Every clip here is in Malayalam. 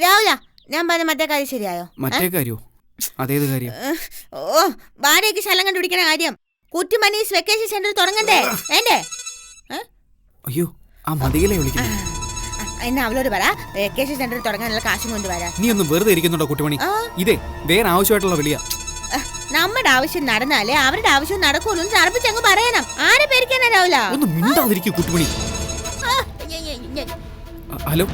രാഹുല, ഞാൻ പറഞ്ഞ മറ്റേ കാര്യം ശരിയായോ? മറ്റേ കാര്യോ? അതേത് കാര്യം? ഓ, ഭാര്യയ്ക്ക് സ്ഥലം കണ്ടുപിടിക്കണ കാര്യം. കുട്ടിമണീസ് വെക്കേഷൻ സെന്റർ തുടങ്ങണ്ടേ? വേണ്ടേ? അയ്യോ, ആ മതിയിലെ വിളിക്കുന്നു. എന്നാ അവളോട് പറ, വെക്കേഷൻ സെന്റർ തുടങ്ങാനുള്ള കാശും കൊണ്ടുവരാ. നീ ഒന്നും വെറുതെ ഇരിക്കുന്നുണ്ടോ കുട്ടിമണി? ഇതേ വേറെ ആവശ്യമായിട്ടുള്ള വിളിയാ. നമ്മുടെ ആവശ്യം നടന്നാലേ അവരുടെ ആവശ്യം നടക്കുള്ളൂ. നടപ്പിച്ചങ്ങ് പറയണം. ആരെ പേരിക്കാനാ രാഹുല? ഒന്ന് മിണ്ടാതിരിക്കൂ കുട്ടിമണി. ഹലോ,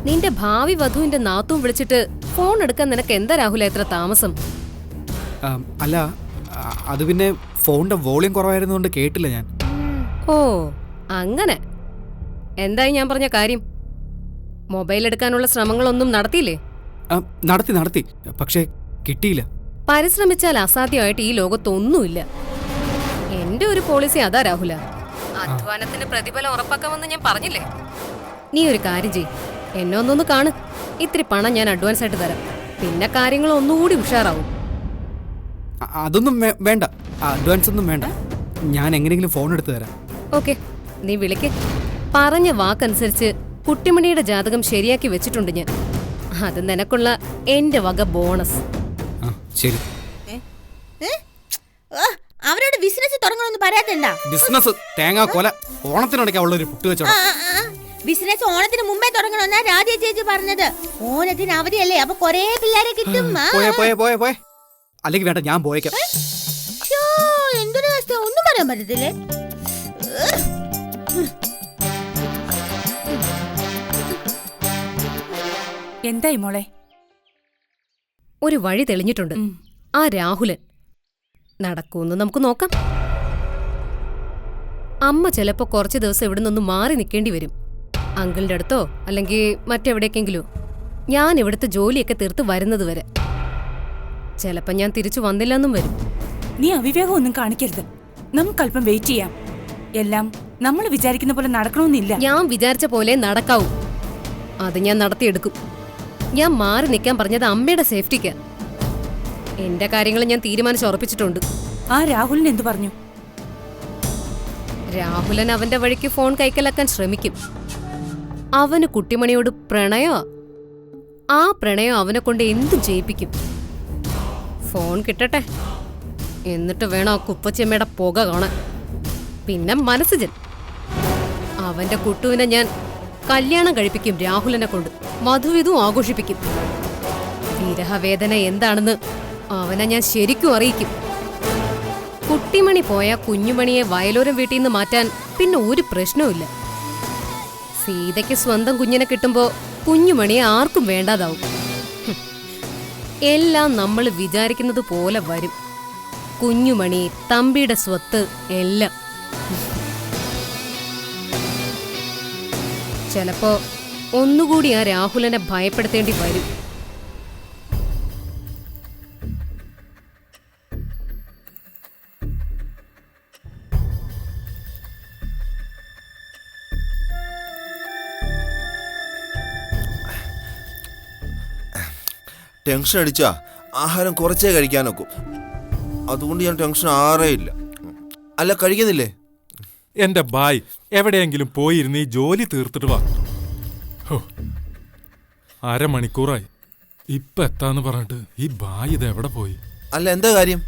നിന്റെ ഭാവി വധുവിന്റെ നാത്തും വിളിച്ചിട്ട് ഫോൺ എടുക്കാൻ നിനക്ക് എന്താ രാഹുല എത്ര താമസം? അല്ല, അത് പിന്നെ ഫോണിന്റെ വോളിയം കുറവായിരുന്നോണ്ട് കേട്ടില്ല ഞാൻ. ഓ അങ്ങനെ. എന്തായി ഞാൻ പറഞ്ഞ കാര്യം? മൊബൈൽ എടുക്കാനുള്ള ശ്രമങ്ങളൊന്നും നടത്തിയില്ലേ? നടത്തി, പക്ഷേ കിട്ടിയില്ല. പരിശ്രമിച്ചാൽ അസാധ്യമായിട്ട് ഈ ലോകത്തൊന്നുമില്ല. എന്റെ ഒരു പോളിസി അതാ രാഹുല. അധ്വാനത്തിന് പ്രതിഫലം ഉറപ്പാക്കാമെന്ന് ഞാൻ പറഞ്ഞില്ലേ? നീ ഒരു കാര്യം ചെയ്യ്, എന്നെ ഒന്നൊന്ന് കാണ്. ഇത്തിരി പണം ഞാൻ അഡ്വാൻസ് ആയിട്ട് തരാം. പിന്നെ കാര്യങ്ങൾ ഒന്നുകൂടി ഉഷാറാവും. അതൊന്നും വേണ്ട, അഡ്വാൻസ് ഒന്നും വേണ്ട. ഞാൻ എങ്ങനെയെങ്കിലും ഫോൺ എടുത്ത് തരാം. ഓക്കെ, നീ വിളിക്ക്. പറഞ്ഞ വാക്കനുസരിച്ച് കുട്ടിമണിയുടെ ജാതകം ശരിയാക്കി വെച്ചിട്ടുണ്ട് ഞാൻ. അത് നിനക്കുള്ള എന്റെ വക ബോണസ്. ശരി. അവരോട് ബിസിനസ് തുടങ്ങണമെന്ന് പറയാത്തണ്ട. ബിസിനസ് തേങ്ങാ കൊല ഓണത്തിനിടയ്ക്ക് അവളൊരു പുട്ട് വെച്ചോ. ബിസിനസ് ഓണത്തിന് മുമ്പേ തുടങ്ങണമെന്നാ രാധ ചേച്ചി പറഞ്ഞത്. ഓണത്തിന് അവധിയല്ലേ, അപ്പൊ കൊറേ പിള്ളേരെ കിട്ടും. പോയെ അല്ലെങ്കിൽ വേണ്ട, ഞാൻ പോയേക്കാം. എന്തൊരു കഷ്ടം, ഒന്നും പറയാൻ പറ്റത്തില്ലേ? എന്തായി മോളെ? ഒരു വഴി തെളിഞ്ഞിട്ടുണ്ട്. ആ രാഹുലൻ നടക്കൂന്ന് നമുക്ക് നോക്കാം. അമ്മ ചിലപ്പോ കുറച്ചു ദിവസം ഇവിടെ നിന്നൊന്ന് മാറി നിൽക്കേണ്ടി വരും. അങ്കിളിന്റെ അടുത്തോ അല്ലെങ്കിൽ മറ്റെവിടേക്കെങ്കിലോ. ഞാൻ ഇവിടുത്തെ ജോലിയൊക്കെ തീർത്ത് വരുന്നത് വരെ. ചിലപ്പോ ഞാൻ തിരിച്ചു വന്നില്ലെന്നും വരും. നീ അവിവേകം ഒന്നും കാണിക്കരുത്. നമുക്കല്പം വെയിറ്റ് ചെയ്യാം. എല്ലാം നമ്മൾ വിചാരിക്കുന്ന പോലെ നടക്കണമെന്നില്ല. ഞാൻ വിചാരിച്ച പോലെ നടക്കാവൂ. അത് ഞാൻ നടത്തിയെടുക്കും. ഞാൻ മാറി നിൽക്കാൻ പറഞ്ഞത് അമ്മയുടെ സേഫ്റ്റിക്കാ. എന്റെ കാര്യങ്ങൾ ഞാൻ തീരുമാനിച്ചുറപ്പിച്ചിട്ടുണ്ട്. ആ രാഹുലിന് എന്തു പറഞ്ഞു? രാഹുലൻ അവന്റെ വഴിക്ക് ഫോൺ കൈക്കലാക്കാൻ ശ്രമിക്കും. അവന് കുട്ടിമണിയോട് പ്രണയോ, ആ പ്രണയം അവനെ കൊണ്ട് എന്തും ചെയ്യിപ്പിക്കും. ഫോൺ കിട്ടട്ടെ, എന്നിട്ട് വേണം ആ കുപ്പച്ചമ്മയുടെ പുക കാണാൻ. പിന്നെ മനസ്സുജൻ, അവന്റെ കുട്ടുവിനെ ഞാൻ കല്യാണം കഴിപ്പിക്കും. രാഹുലിനെ കൊണ്ട് മധുവിധും ആഘോഷിപ്പിക്കും. വിരഹവേദന എന്താണെന്ന് അവനെ ഞാൻ ശരിക്കും അറിയിക്കും. കുട്ടിമണി പോയ കുഞ്ഞുമണിയെ വയലോരം വീട്ടിൽ നിന്ന് മാറ്റാൻ പിന്നെ ഒരു പ്രശ്നവുമില്ല. സീതയ്ക്ക് സ്വന്തം കുഞ്ഞിനെ കിട്ടുമ്പോ കുഞ്ഞുമണിയെ ആർക്കും വേണ്ടാതാവും. എല്ലാം നമ്മൾ വിചാരിക്കുന്നത് പോലെ വരും. കുഞ്ഞുമണി, തമ്പിയുടെ സ്വത്ത് എല്ലാം. ചിലപ്പോ ഒന്നുകൂടി ആ രാഹുലനെ ഭയപ്പെടുത്തേണ്ടി വരും. ടെൻഷൻ അടിച്ചാ ആഹാരം കുറച്ചേ കഴിക്കാനൊക്കും. അതുകൊണ്ട് ഞാൻ ടെൻഷൻ ആറേയില്ല. അല്ല, കഴിക്കുന്നില്ലേ? എന്റെ ബായ് എവിടെയെങ്കിലും പോയിരുന്ന് ഈ ജോലി തീർത്തിട്ട് വാ. അരമണിക്കൂറായി ഇപ്പൊ എത്താന്ന് പറഞ്ഞിട്ട് ഈ ബായ് ഇത് എവിടെ പോയി? അല്ല, എന്താ കാര്യം?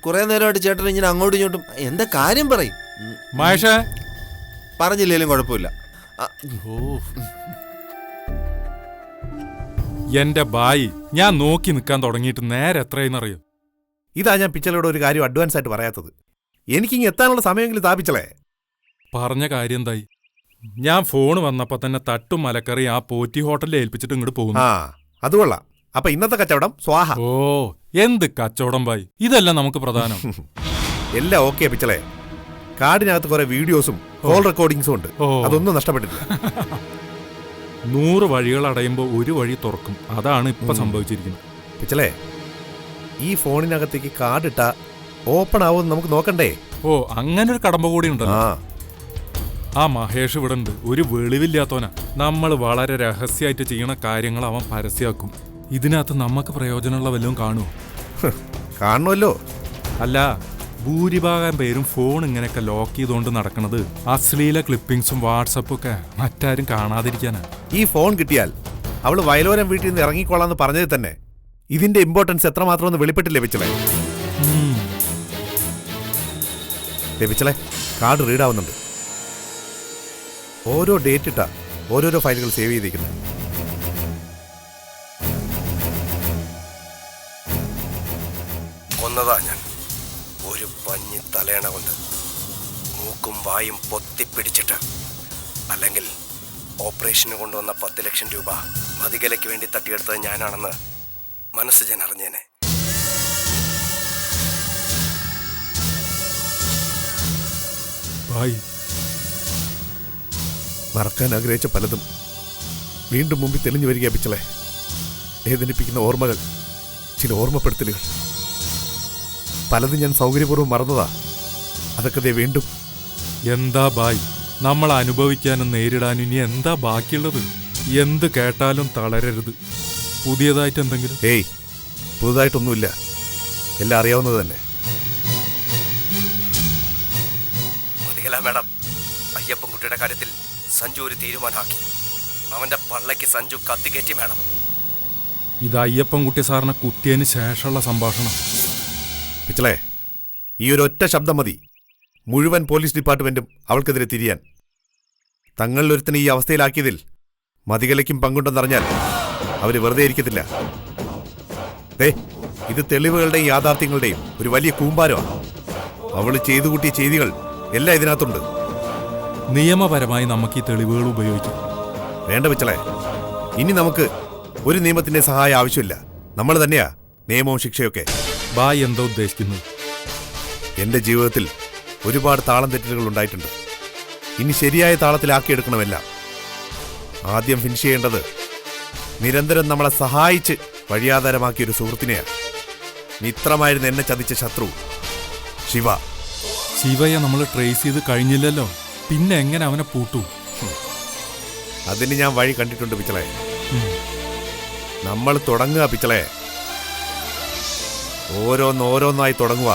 കുറെ നേരമായിട്ട് ചേട്ടൻ ഇങ്ങനെ അങ്ങോട്ടും ഇങ്ങോട്ടും. എന്താ കാര്യം പറയും? മഹേഷ, പറഞ്ഞില്ലേലും കുഴപ്പമില്ല. എന്റെ ബായി ഞാൻ നോക്കി നിൽക്കാൻ തുടങ്ങിയിട്ട് നേരെ എത്രയെന്നറിയോ? ഇതാ ഞാൻ പിച്ചളയോട് ഒരു കാര്യം അഡ്വാൻസ് ആയിട്ട് പറയാത്തത്. എനിക്കിങ്ങ് എത്താനുള്ള സമയമെങ്കിലും താപിച്ചളേ. പറഞ്ഞ കാര്യം എന്തായി? ഞാൻ ഫോൺ വന്നപ്പോ തന്നെ തട്ടും മലക്കറി ആ പോറ്റി ഹോട്ടലിൽ ഏൽപ്പിച്ചിട്ട് ഇങ്ങോട്ട് പോകുന്നു. അത് കൊള്ളാം. അപ്പൊ ഇന്നത്തെ കച്ചവടം സ്വാഹ. ഓ, എന്ത് കച്ചവടം ബായി, ഇതല്ല നമുക്ക് പ്രധാനം. എല്ലാം ഓക്കെ പിച്ചളേ. കാർഡിനകത്ത് കുറെ വീഡിയോസും കോൾ റെക്കോർഡിങ്സും ഉണ്ട്. അതൊന്നും നഷ്ടപ്പെട്ടില്ല. 100 വഴികൾ അടയുമ്പോ ഒരു വഴി തുറക്കും. അതാണ് ഇപ്പൊ സംഭവിച്ചിരിക്കുന്നത്. പിച്ചളേ, ഈ ഫോണിനകത്തേക്ക് കാർഡ് ഇട്ടാ ഓപ്പൺ ആവുമെന്ന് നമുക്ക് നോക്കണ്ടേ? ഓ, അങ്ങനെ ഒരു കടമ്പ കൂടി ഉണ്ടല്ലോ. ആ മഹേഷ് ഇവിടെ ഉണ്ട്. ഒരു വെളിവില്ലാത്തോനാ. നമ്മൾ വളരെ രഹസ്യമായിട്ട് ചെയ്യണ കാര്യങ്ങൾ അവൻ പരസ്യമാക്കും. ഇതിനകത്ത് നമുക്ക് പ്രയോജനമുള്ള വല്ലതും കാണുമോ? കാണുമല്ലോ. അല്ല, ഭൂരിഭാഗം പേരും ഫോൺ ഇങ്ങനെയൊക്കെ ലോക്ക് ചെയ്തുകൊണ്ട് നടക്കുന്നത് അശ്ലീല ക്ലിപ്പിംഗ്സും വാട്സപ്പും ഒക്കെ മറ്റാരും കാണാതിരിക്കാനാ. ഈ ഫോൺ കിട്ടിയാൽ അവള് വയലോരം വീട്ടിൽ നിന്ന് ഇറങ്ങിക്കോളാന്ന് പറഞ്ഞത് തന്നെ ഇതിന്റെ ഇമ്പോർട്ടൻസ് എത്രമാത്രം ഒന്ന് വെളിപ്പെട്ടില്ലേ പിച്ചളെ? ലഭിച്ചളെ കാർഡ് റീഡ് ആവുന്നുണ്ട്. ഓരോ ഡേറ്റ് ഇട്ടാ ഓരോരോ ഫയലുകൾ സേവ് ചെയ്തിരിക്കുന്നത്. കൊന്നതാ ഞാൻ. ഒരു പഞ്ഞി തലേണ കൊണ്ട് മൂക്കും വായും പൊത്തിപ്പിടിച്ചിട്ട്. അല്ലെങ്കിൽ ഓപ്പറേഷന് കൊണ്ടുവന്ന 10 ലക്ഷം രൂപ മതികലയ്ക്ക് വേണ്ടി തട്ടിയെടുത്തത് ഞാനാണെന്ന് മനസ്സ് ഞാൻ അറിഞ്ഞേനെ. ബായ്, മറക്കാൻ ആഗ്രഹിച്ച പലതും വീണ്ടും മുമ്പിൽ തെളിഞ്ഞു വരിക പിച്ചളെ. വേദനിപ്പിക്കുന്ന ഓർമ്മകൾ, ചില ഓർമ്മപ്പെടുത്തലുകൾ, പലതും ഞാൻ സൗകര്യപൂർവ്വം മറന്നതാ. അതൊക്കെ ദേ വീണ്ടും. എന്താ ബായ്, നമ്മൾ അനുഭവിക്കാനും നേരിടാനും ഇനി എന്താ ബാക്കിയുള്ളത്? എന്ത് കേട്ടാലും തളരരുത്. പുതിയതായിട്ട് എന്തെങ്കിലും? ഏയ്, പുതുതായിട്ടൊന്നുമില്ല, എല്ലാം അറിയാവുന്നത് തന്നെ. മതികല മാഡം, അയ്യപ്പൻകുട്ടിയുടെ കാര്യത്തിൽ സഞ്ജു ഒരു തീരുമാനമാക്കി. അവന്റെ പള്ളയ്ക്ക് സഞ്ജു കത്തികേറ്റി മാഡം. ഇത് അയ്യപ്പൻകുട്ടി സാറിനെ കുത്തിയതിന് ശേഷമുള്ള സംഭാഷണം. പിച്ചളെ, ഈ ഒരു ഒറ്റ ശബ്ദം മതി മുഴുവൻ പോലീസ് ഡിപ്പാർട്ട്മെന്റും അവൾക്കെതിരെ തിരിയാൻ. തങ്ങളിലൊരുത്തനെ ഈ അവസ്ഥയിലാക്കിയതിൽ മതികലയ്ക്കും പങ്കുണ്ടെന്നറിഞ്ഞാൽ അവര് വെറുതെ ഇരിക്കത്തില്ല. ഇത് തെളിവുകളുടെയും യാഥാർത്ഥ്യങ്ങളുടെയും ഒരു വലിയ കൂമ്പാരമാണ്. അവള് ചെയ്തു കൂട്ടിയ ചെയ്തികൾ എല്ലാം ഇതിനകത്തുണ്ട്. നിയമപരമായി നമുക്ക് ഈ തെളിവുകൾ ഉപയോഗിക്കാം. വേണ്ട പിച്ചളെ, ഇനി നമുക്ക് ഒരു നിയമത്തിന്റെ സഹായം ആവശ്യമില്ല. നമ്മൾ തന്നെയാ നിയമവും ശിക്ഷയൊക്കെ. ബായ് എന്താ ഉദ്ദേശിക്കുന്നത്? എന്റെ ജീവിതത്തിൽ ഒരുപാട് താളം തെറ്റലുകൾ ഉണ്ടായിട്ടുണ്ട്. ഇനി ശരിയായ താളത്തിലാക്കിയെടുക്കണമെല്ലാം. ആദ്യം ഫിനിഷ് ചെയ്യേണ്ടത് നിരന്തരം നമ്മളെ സഹായിച്ച് വഴിയാധാരമാക്കിയൊരു സുഹൃത്തിനെയാണ്. മിത്രമായിരുന്നു എന്നെ ചതിച്ച ശത്രു ശിവ. ശിവയെ നമ്മൾ ട്രേസ് ചെയ്ത് കഴിഞ്ഞില്ലല്ലോ, പിന്നെ എങ്ങനെ അവനെ പൂട്ടു? അതിന് ഞാൻ വഴി കണ്ടിട്ടുണ്ട് പിച്ചളെ. നമ്മൾ തുടങ്ങുക പിച്ചളെ, ഓരോന്നോരോന്നായി തുടങ്ങുക.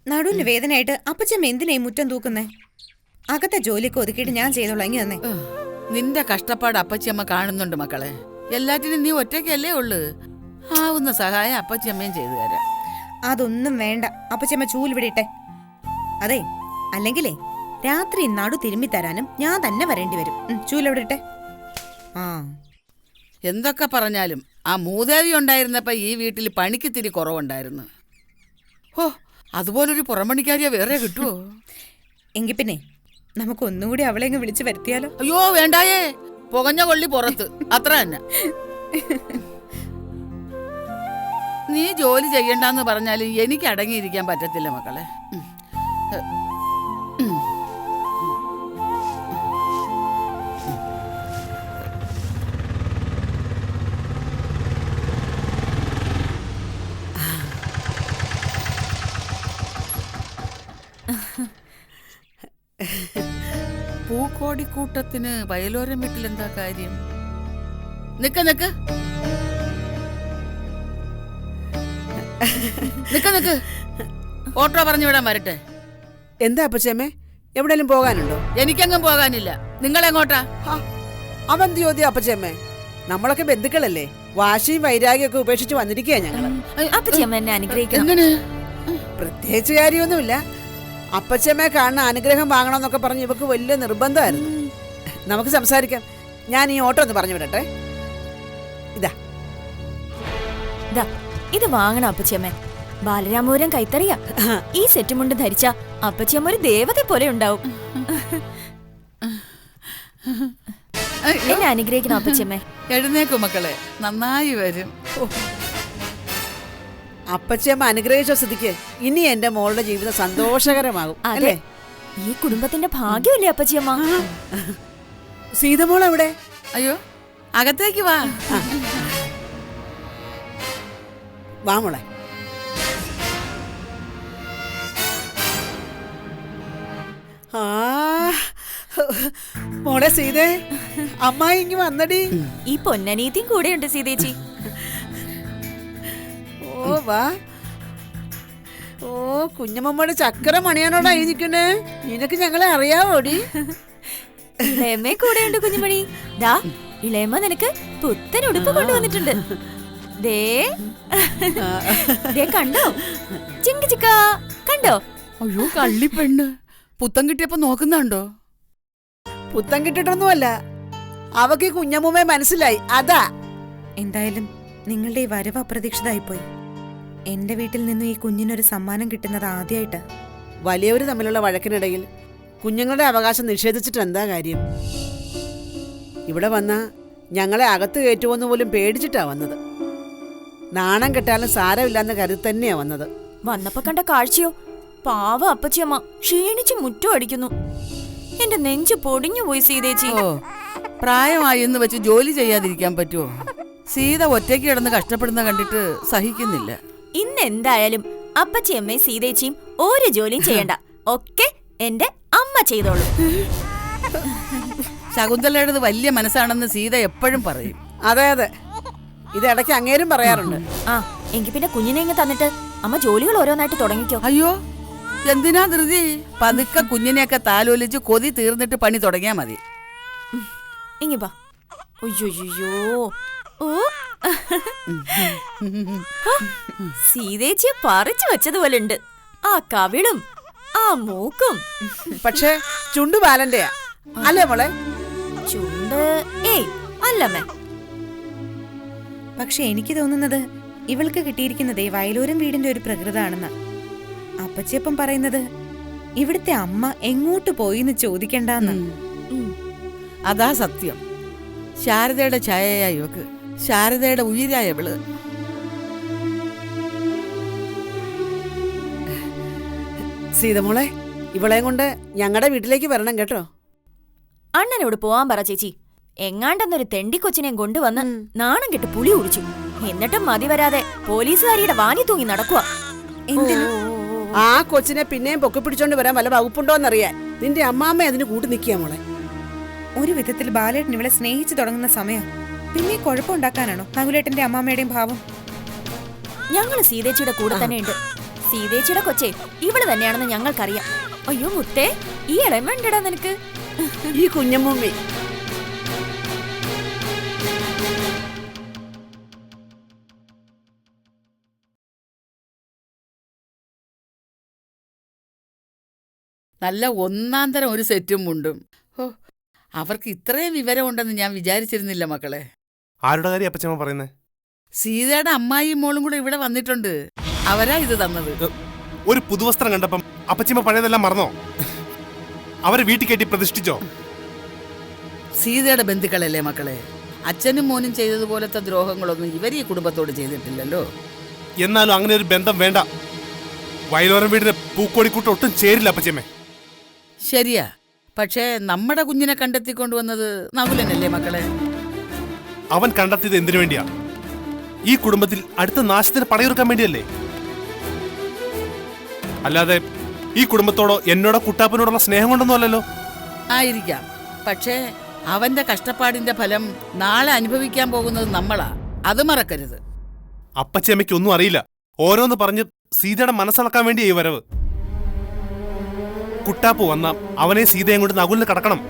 നടുവിന് വേദനയായിട്ട് അപ്പച്ചമ്മ എന്തിനായി മുറ്റം തൂക്കുന്നേ? അകത്തെ ജോലിയൊക്കെ ഒതുക്കിയിട്ട് ഞാൻ ചെയ്തോളാം. ഇങ്ങി തന്നെ. നിന്റെ കഷ്ടപ്പാട് അപ്പച്ചിയമ്മ കാണുന്നുണ്ട് മക്കളെ. എല്ലാറ്റിനും നീ ഒറ്റയ്ക്കല്ലേ ഉള്ളു. ആവുന്ന സഹായം അപ്പച്ചിയമ്മയും ചെയ്തു തരാം. അതൊന്നും വേണ്ട, അപ്പച്ചമ്മ ചൂല് ഇട്ടെ. അതെ, അല്ലെങ്കിലേ രാത്രി നടു തിരുമ്മി തരാനും ഞാൻ തന്നെ വരേണ്ടി വരും. ചൂലെവിടെ ഇട്ടെ. എന്തൊക്കെ പറഞ്ഞാലും ആ മൂദേവി ഉണ്ടായിരുന്നപ്പോ ഈ വീട്ടിൽ പണിക്ക് കുറവുണ്ടായിരുന്നു. ഓ, അതുപോലൊരു പുറംപണിക്കാരിയെ വേറെ കിട്ടുമോ? എങ്കിൽ പിന്നെ നമുക്ക് ഒന്നുകൂടി അവളെ അങ്ങ് വിളിച്ചു വരുത്തിയാലോ? അയ്യോ വേണ്ടായേ, പുകഞ്ഞ കൊള്ളി പുറത്ത്, അത്ര തന്നെ. നീ ജോലി ചെയ്യണ്ടെന്ന് പറഞ്ഞാലും എനിക്ക് അടങ്ങിയിരിക്കാൻ പറ്റത്തില്ല മക്കളെ. പൂക്കോടിക്കൂട്ടത്തിന് വയലോരം വീട്ടിലെന്താ കാര്യം? നിക്ക് നിക്ക് നിക്ക് നിക്ക്, ഓട്ടോ പറഞ്ഞു വിടാൻ വരട്ടെ. എന്താ അപ്പച്ചമ്മേ, എവിടെയും പോകാനുണ്ടോ? എനിക്കെങ്ങും പോകാനില്ല. നിങ്ങളെങ്ങോട്ടാ? അവന്ത് ചോദ്യം അപ്പച്ചമ്മേ, നമ്മളൊക്കെ ബന്ധുക്കളല്ലേ. വാശിയും വൈരാഗ്യം ഒക്കെ ഉപേക്ഷിച്ച് വന്നിരിക്കുക ഞങ്ങള്. അപ്പച്ചമ്മ എന്നെ അനുഗ്രഹിക്കണം. എങ്ങനെ? പ്രത്യേകിച്ച് കാര്യമൊന്നുമില്ല. അപ്പച്ചമ്മയെ കാണുന്ന അനുഗ്രഹം വാങ്ങണമെന്നൊക്കെ പറഞ്ഞ് ഇവക്ക് വലിയ നിർബന്ധമായിരുന്നു. നമുക്ക് സംസാരിക്കാം. ഞാൻ ഈ ഓട്ടോ ഒന്ന് പറഞ്ഞു വിടട്ടെ. ഇതാ ഇത് വാങ്ങണം അപ്പച്ചമ്മ. ബാലരാമപുരം കൈത്തറിയാ. ഈ സെറ്റ് മുണ്ട് ധരിച്ച അപ്പച്ചമ്മ ഒരു ദേവത പോലെ ഉണ്ടാവും. എന്നെ അനുഗ്രഹിക്കണം അപ്പച്ചമ്മ. എഴുന്നേക്കു മക്കളെ, നന്നായി വരും. അപ്പച്ചമ്മ അനുഗ്രഹിച്ച സ്ഥിതിക്ക് ഇനി എന്റെ മോളുടെ ജീവിതം സന്തോഷകരമാകും അല്ലേ? ഈ കുടുംബത്തിന്റെ ഭാഗ്യമല്ലേ അപ്പച്ചമ്മ? സീതമോൾ എവിടെ? അയ്യോ, അകത്തേക്ക് വാ. വാ മോളെ. ആ മോളെ സീതേ, അമ്മായി ഇങ്ങ് വന്നടി. ഈ പൊന്നനീതിയും കൂടെയുണ്ട് സീതേച്ചി. ഓ വാ. ഓ കുഞ്ഞമ്മയുടെ ചക്കര മണിയാണോടാ ഈ നിൽക്കുന്നേ? നിനക്ക് ഞങ്ങളെ അറിയാവോടി? ഇളയമ്മ കൂടെയുണ്ട് കുഞ്ഞുമണി. ദാ ഇളയമ്മ നിനക്ക് പുത്തൻ ഉടുപ്പ് കൊണ്ടുവന്നിട്ടുണ്ട്. ദേ ദേ കണ്ടോ? ചിങ്കി ചിക്ക കണ്ടോ? അയ്യോ കള്ളിപ്പെണ്ണ്, പുത്തം കിട്ടിയപ്പോ നോക്കുന്നുണ്ടോ? പുത്തം കിട്ടിട്ടൊന്നുമല്ല, അവക്ക് ഈ കുഞ്ഞമ്മൂമ്മയെ മനസ്സിലായി, അതാ. എന്തായാലും നിങ്ങളുടെ ഈ വരവ് അപ്രതീക്ഷിതമായിപ്പോയി. എന്റെ വീട്ടിൽ നിന്നും ഈ കുഞ്ഞിനൊരു സമ്മാനം കിട്ടുന്നത് ആദ്യമായിട്ടാ. വലിയവര് തമ്മിലുള്ള വഴക്കിനിടയിൽ കുഞ്ഞുങ്ങളുടെ അവകാശം നിഷേധിച്ചിട്ട് എന്താ കാര്യം? ഇവിടെ വന്ന ഞങ്ങളെ അകത്ത് കയറ്റുമെന്ന് പോലും പേടിച്ചിട്ടാ വന്നത്. നാണം കെട്ടാലും സാരമില്ലാന്ന് കരുതി തന്നെയാ വന്നത്. വന്നപ്പോ കണ്ട കാഴ്ചയോ, പാവ അപ്പച്ചിയമ്മ ക്ഷീണിച്ച് മുറ്റം അടിക്കുന്നു. എന്റെ നെഞ്ചു പൊടിഞ്ഞു പോയി സീതേച്ചി. ഓ പ്രായമായി എന്ന് വെച്ച് ജോലി ചെയ്യാതിരിക്കാൻ പറ്റുമോ? സീത ഒറ്റയ്ക്ക് കിടന്ന് കഷ്ടപ്പെടുന്ന കണ്ടിട്ട് സഹിക്കുന്നില്ല. ഇന്ന് എന്തായാലും അപ്പച്ചിയമ്മയും സീതേച്ചിയും ഒരു ജോലിയും ചെയ്യണ്ട, ഒക്കെ എന്റെ അമ്മ ചെയ്തോളൂ. ശകുന്തലയുടേത് വലിയ മനസ്സാണെന്ന് സീത എപ്പോഴും പറയും. അതെ അതെ, ഇത് ഇടയ്ക്ക് അങ്ങേരും പറയാറുണ്ട്. ആ എങ്കി പിന്നെ കുഞ്ഞിനെ ഇങ്ങ് തന്നിട്ട് അമ്മ ജോലികൾ ഓരോന്നായിട്ട് തുടങ്ങിക്കോ. അയ്യോ എന്തിനാ ധൃതി? പതുക്കെ കുഞ്ഞിനെയൊക്കെ താലോലിച്ച് കൊതി തീർന്നിട്ട് പണി തുടങ്ങിയാ മതി. ഇങ്ങി വാ. അയ്യോ ഓ സീതേച്ചിയെ പറിച്ചു വെച്ചതുപോലെ ഉണ്ട്. ആ കവിളും ആ മൂക്കും. പക്ഷേ ചുണ്ടു ബാലന്റെയാ അല്ലേ മോളെ? ചുണ്ട് ഏയ് അല്ലമ്മേ. പക്ഷെ എനിക്ക് തോന്നുന്നത് ഇവൾക്ക് കിട്ടിയിരിക്കുന്നതേ വയലൂരം വീടിന്റെ ഒരു പ്രകൃതാണെന്നാ. അപ്പച്ചിയപ്പം പറയുന്നത് ഇവിടുത്തെ അമ്മ എങ്ങോട്ട് പോയിന്ന് ചോദിക്കണ്ടെന്ന്. അതാ സത്യം. ശാരദയുടെ ഛായയായ ഇവക്ക്, ശാരദയുടെ ഉയിരായ ഇവള്. സീതമോളെ, ഇവളെയും കൊണ്ട് ഞങ്ങളുടെ വീട്ടിലേക്ക് വരണം കേട്ടോ. അണ്ണനോട് പോവാൻ പറ ചേച്ചി. എങ്ങാണ്ടെന്നൊരു തെണ്ടിക്കൊച്ചിനെയും കൊണ്ടുവന്ന് നാണം കെട്ട് പുളി കുടിച്ചു. എന്നിട്ടും മതി വരാതെ പോലീസുകാരിയുടെ വാനി തൂങ്ങി നടക്കുക. ആ കൊച്ചിനെ പിന്നെയും പൊക്കി പിടിച്ചോണ്ട് വരാൻ വല്ല വകുപ്പുണ്ടോന്നറിയാൻ നിന്റെ അമ്മാമ്മ അതിന് കൂട്ടി നിൽക്കുക മോളെ. ഒരു വിധത്തിൽ ബാലേട്ടൻ ഇവളെ സ്നേഹിച്ചു തുടങ്ങുന്ന സമയം പിന്നെ കുഴപ്പമുണ്ടാക്കാനാണോ നകുലേട്ടന്റെ അമ്മാമ്മയുടെയും ഭാവം? ഞങ്ങള് സീതേച്ചിയുടെ കൂടെ തന്നെയുണ്ട്. സീതേച്ചിയുടെ കൊച്ചെ ഇവള് തന്നെയാണെന്ന് ഞങ്ങൾക്കറിയാം. അയ്യോ മുത്തേ, ഈ ഇളമണ്ടടാ നിനക്ക്. ഈ കുഞ്ഞമ്മൂമ്മി നല്ല ഒന്നാന്തരം ഒരു സെറ്റും മുണ്ടും. ഓ അവർക്ക് ഇത്രയും വിവരമുണ്ടെന്ന് ഞാൻ വിചാരിച്ചിരുന്നില്ല മക്കളെ. ആരുടെ കാര്യം അപ്പച്ചമ്മ പറയുന്നത്? സീതയുടെ അമ്മായിയും മോളും കൂടെ ഇവിടെ വന്നിട്ടുണ്ട്. അവരാ ഇത് തന്നത്. ഒരു പുതുവസ്ത്രം കണ്ടപ്പം അപ്പച്ചമ്മ പഴയതെല്ലാം മറന്നോ? അവരെ വീട്ടിൽ കയറ്റി പ്രതിഷ്ഠിച്ചോ? സീതയുടെ ബന്ധുക്കളല്ലേ മക്കളെ. അച്ഛനും മോനും ചെയ്തതുപോലത്തെ ദ്രോഹങ്ങളൊന്നും ഇവർ ഈ കുടുംബത്തോട് ചെയ്തിട്ടില്ലല്ലോ. എന്നാലും അങ്ങനെ ഒരു ബന്ധം വേണ്ട. വയലോരം വീടിന്റെ പൂക്കോടിക്കൂട്ട് ഒട്ടും ചേരില്ല അപ്പച്ചമ്മേ. ശരിയാ, പക്ഷേ നമ്മുടെ കുഞ്ഞിനെ കണ്ടെത്തിക്കൊണ്ടുവന്നത് നകുലനല്ലേ മക്കളെ. അവൻ കണ്ടെത്തിയത് എന്തിനു വേണ്ടിയാ? ഈ കുടുംബത്തിൽ അടുത്ത നാശത്തിന് പടയൊരുക്കാൻ വേണ്ടിയല്ലേ? അല്ലാതെ ഈ കുടുംബത്തോടോ എന്നോടോ കുട്ടാപ്പനോടുള്ള സ്നേഹം കൊണ്ടൊന്നും അല്ലല്ലോ. ആയിരിക്കാം, പക്ഷേ അവന്റെ കഷ്ടപ്പാടിന്റെ ഫലം നാളെ അനുഭവിക്കാൻ പോകുന്നത് നമ്മളാ. അത് മറക്കരുത്. അപ്പച്ചമ്മയ്ക്ക് ഒന്നും അറിയില്ല. ഓരോന്ന് പറഞ്ഞ് സീതയുടെ മനസ്സിളക്കാൻ വേണ്ടിയാ ഈ വരവ്. കുട്ടാപ്പ് വന്ന അവനെ സീതയും കൊണ്ട് നകുലിന് കടക്കണം.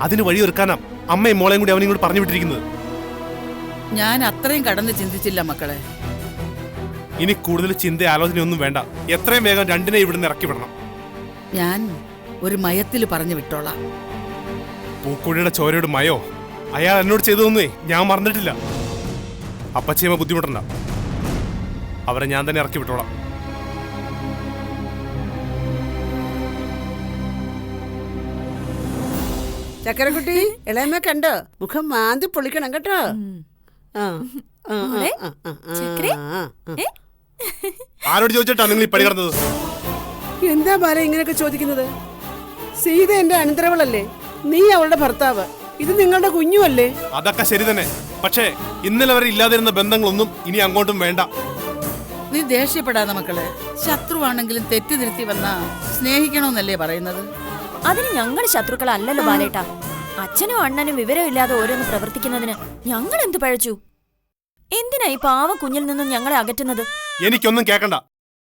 അതിന് വഴിയൊരുക്കാനാ അമ്മയും മോളെയും കൂടി അവനെയും കൂടി പറഞ്ഞു വിട്ടിരിക്കുന്നത്. ഞാൻ അത്രയും കടന്ന് ചിന്തിച്ചില്ല മക്കളെ. ഇനി കൂടുതൽ ചിന്ത ആലോചനയൊന്നും വേണ്ട. എത്രയും വേഗം രണ്ടിനെ ഇവിടുന്ന് ഇറക്കി വിടണം. ഞാൻ ഒരു മയത്തിൽ പറഞ്ഞു വിട്ടോളാം. പൂക്കോടിയുടെ ചോരയുടെ മയോ അയാൾ എന്നോട് ചെയ്തതൊന്നേ ഞാൻ മറന്നിട്ടില്ല. അപ്പച്ചയമ്മ ബുദ്ധിമുട്ടണ്ട. അവരെ ഞാൻ തന്നെ ഇറക്കി വിട്ടോളാം. ചക്കരക്കുട്ടി, ഇളയമ്മ കണ്ടോ? മുഖം മാന്തി പൊളിക്കണം കേട്ടോ. ആരോട് ചോദിച്ചിട്ടാ നിങ്ങൾ ഈ പടി കടന്നത്? എന്താ ബാല ഇങ്ങനെയൊക്കെ ചോദിക്കുന്നത്? സീത എന്റെ അനന്തരവളല്ലേ, നീ അവളുടെ ഭർത്താവ്, ഇത് നിങ്ങളുടെ കുഞ്ഞുമല്ലേ? അതൊക്കെ ശരി തന്നെ. പക്ഷേ ഇന്നലെ വരെ ഇല്ലാതിരുന്ന ബന്ധങ്ങളൊന്നും ഇനി അങ്ങോട്ടും വേണ്ട. നീ ദേഷ്യപ്പെടാതെ മക്കളെ. ശത്രുവാണെങ്കിലും തെറ്റിതിരുത്തി വന്നാ സ്നേഹിക്കണമെന്നല്ലേ പറയുന്നത്? അതിന് ഞങ്ങൾ ശത്രുക്കളല്ലല്ലോ ബാലേട്ടാ. അച്ഛനും അണ്ണനും വിവരമില്ലാതെ ഓരോന്ന് പ്രവർത്തിക്കുന്നതിന് ഞങ്ങൾ എന്ത് പഴച്ചു? എന്തിനാ ഈ പാവ കുഞ്ഞിൽ നിന്നും ഞങ്ങളെ അകറ്റുന്നത്? എനിക്കൊന്നും കേക്കണ്ട.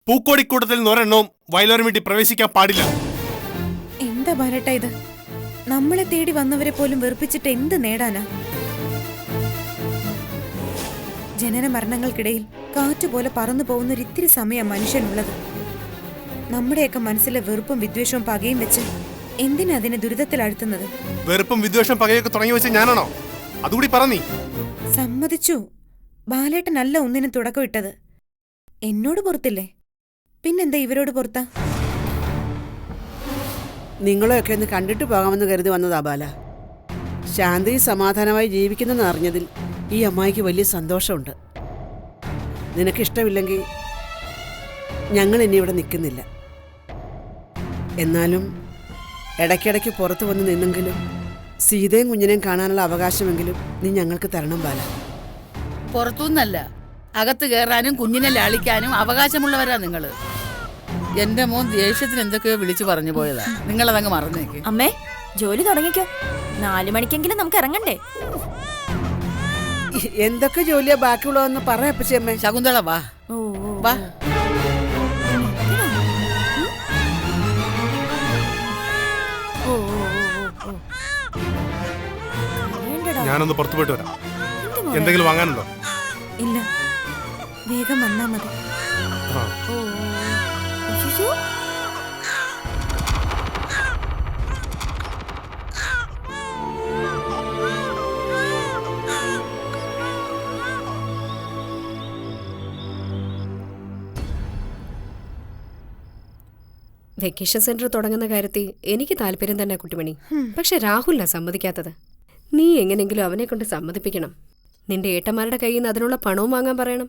പൂക്കോടിക്കൂട്ടത്തിൽ ഒരെണ്ണവും വയലോരം വീട്ടിൽ പ്രവേശിക്കാൻ പാടില്ല. എന്താ ബാലേട്ടാ ഇത്? നമ്മളെ തേടി വന്നവരെ പോലും വെറുപ്പിച്ചിട്ട് എന്ത് നേടാനാ? ജനന മരണങ്ങൾക്കിടയിൽ കാറ്റുപോലെ പറന്നു പോകുന്ന ഒരിത്തിരി സമയം മനുഷ്യനുള്ളത്. നമ്മുടെയൊക്കെ മനസ്സിലെ വെറുപ്പും വിദ്വേഷവും പകയും വെച്ച് എന്തിനാ അതിനെ ദുരിതത്തിലഴുത്തുന്നത്? വെറുപ്പും വിദ്വേഷം പകയൊക്കെ തുടങ്ങി വെച്ച് ഞാനാണോ? അതുകൂടി പറ നീ. സമ്മതിച്ചു, ബാലേട്ടനല്ല ഒന്നിനും തുടക്കമിട്ടത്. എന്നോട് പുറത്തില്ലേ, പിന്നെന്താ ഇവരോട് പുറത്താ? നിങ്ങളെയൊക്കെ ഒന്ന് കണ്ടിട്ട് പോകാമെന്ന് കരുതി വന്നതാ ബാല. ശാന്തി സമാധാനമായി ജീവിക്കുന്നെന്ന് അറിഞ്ഞതിൽ ഈ അമ്മായിക്ക് വലിയ സന്തോഷമുണ്ട്. നിനക്കിഷ്ടമില്ലെങ്കിൽ ഞങ്ങൾ ഇനി ഇവിടെ നിൽക്കുന്നില്ല. എന്നാലും ഇടയ്ക്കിടയ്ക്ക് പുറത്തു വന്ന് നിന്നെങ്കിലും സീതയും കുഞ്ഞിനെയും കാണാനുള്ള അവകാശമെങ്കിലും നീ ഞങ്ങൾക്ക് തരണം ബാല. പുറത്തുനിന്നല്ല, അകത്ത് കയറാനും കുഞ്ഞിനെ ലാളിക്കാനും അവകാശമുള്ളവരാ നിങ്ങള്. എന്റെ മോൻ ദേഷ്യത്തിന് എന്തൊക്കെയോ വിളിച്ചു പറഞ്ഞു പോയതാ. നിങ്ങളതങ്ങ് മറന്നേക്ക്. അമ്മേ, ജോലി തുടങ്ങിക്കോ. 4 മണിക്കെങ്കിലും നമുക്ക് ഇറങ്ങണ്ടേ? എന്തൊക്കെ ജോലിയാ ബാക്കിയുള്ളതെന്ന് പറയപ്പച്ചമ്മേ. ശകുന്തള വാ വാ. ഞാനൊന്ന് പുറത്തു പോയിട്ട് വരാം. എന്തെങ്കിലും വാങ്ങാനുണ്ടോ? ഇല്ല, വേഗം വന്നാ മതി. വെക്കേഷൻ സെന്റർ തുടങ്ങുന്ന കാര്യത്തിൽ എനിക്ക് താല്പര്യം തന്നെ കുട്ടിമണി. പക്ഷെ രാഹുലിനാ സമ്മതിക്കാത്തത്. നീ എങ്ങനെങ്കിലും അവനെ കൊണ്ട് സമ്മതിപ്പിക്കണം. നിന്റെ ഏട്ടന്മാരുടെ കയ്യിൽ നിന്ന് അതിനുള്ള പണവും വാങ്ങാൻ പറയണം.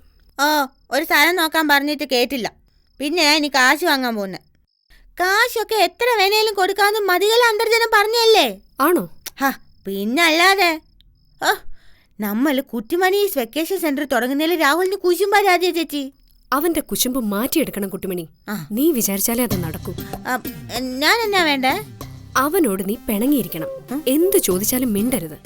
ഒരു സ്ഥലം നോക്കാൻ പറഞ്ഞിട്ട് കേട്ടില്ല. പിന്നെ ഇനി കാശ് വാങ്ങാൻ പോകുന്നത്. കാശൊക്കെ എത്ര വേണേലും കൊടുക്കാന്ന് മതികല അന്തർജനം പറഞ്ഞല്ലേ? ആണോ? പിന്നല്ലാതെ. നമ്മൾ കുട്ടിമണി വെക്കേഷൻ സെന്റർ തുടങ്ങുന്നതിൽ രാഹുലിന് കുശുമ്പാ രാജേ ചേച്ചി. അവന്റെ കുശുമ്പ് മാറ്റിയെടുക്കണം കുട്ടിമണി. നീ വിചാരിച്ചാലേ അത് നടക്കൂ. ഞാൻ എന്നാ വേണ്ടേ? അവനോട് നീ പിണങ്ങിയിരിക്കണം. എന്ത് ചോദിച്ചാലും മിണ്ടരുത്.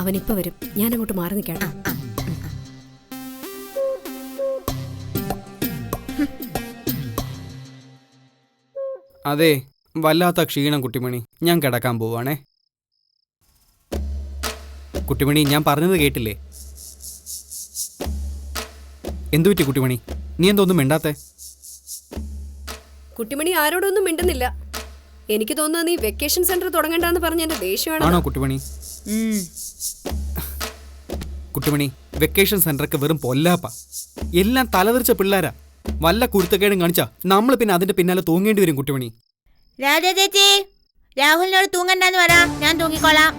അവനിപ്പ വരും. ഞാൻ അങ്ങോട്ട് മാറി നിൽക്കാട്ടോ. അതെ, വല്ലാത്ത ക്ഷീണം കുട്ടിമണി. ഞാൻ കിടക്കാൻ പോവാണേ. കുട്ടിമണി, ഞാൻ പറഞ്ഞത് കേട്ടില്ലേ? എന്തു പറ്റി കുട്ടിമണി? നീ എന്തോന്നും മിണ്ടാത്തെ? കുട്ടിമണി ആരോടൊന്നും മിണ്ടുന്നില്ല. എനിക്ക് തോന്നുന്നത് നീ വെക്കേഷൻ സെന്റർ തുടങ്ങണ്ടെന്ന് പറഞ്ഞ എന്റെ ദേഷ്യമാണ്. ആണോ കുട്ടിമണി? കുട്ടിമണി, വെക്കേഷൻ സെന്ററൊക്കെ വെറും പൊല്ലാപ്പ. എല്ലാം തലതെറിച്ച പിള്ളേരാ. വല്ല കുരുത്തക്കേടും കാണിച്ചാ നമ്മൾ പിന്നെ അതിന്റെ പിന്നാലെ തൂങ്ങേണ്ടി വരും കുട്ടിമണി. രാജാ ചേച്ചി, രാഹുലിനോട് തൂങ്ങണ്ടെന്ന് പറ, ഞാൻ തൂങ്ങിക്കോളാം.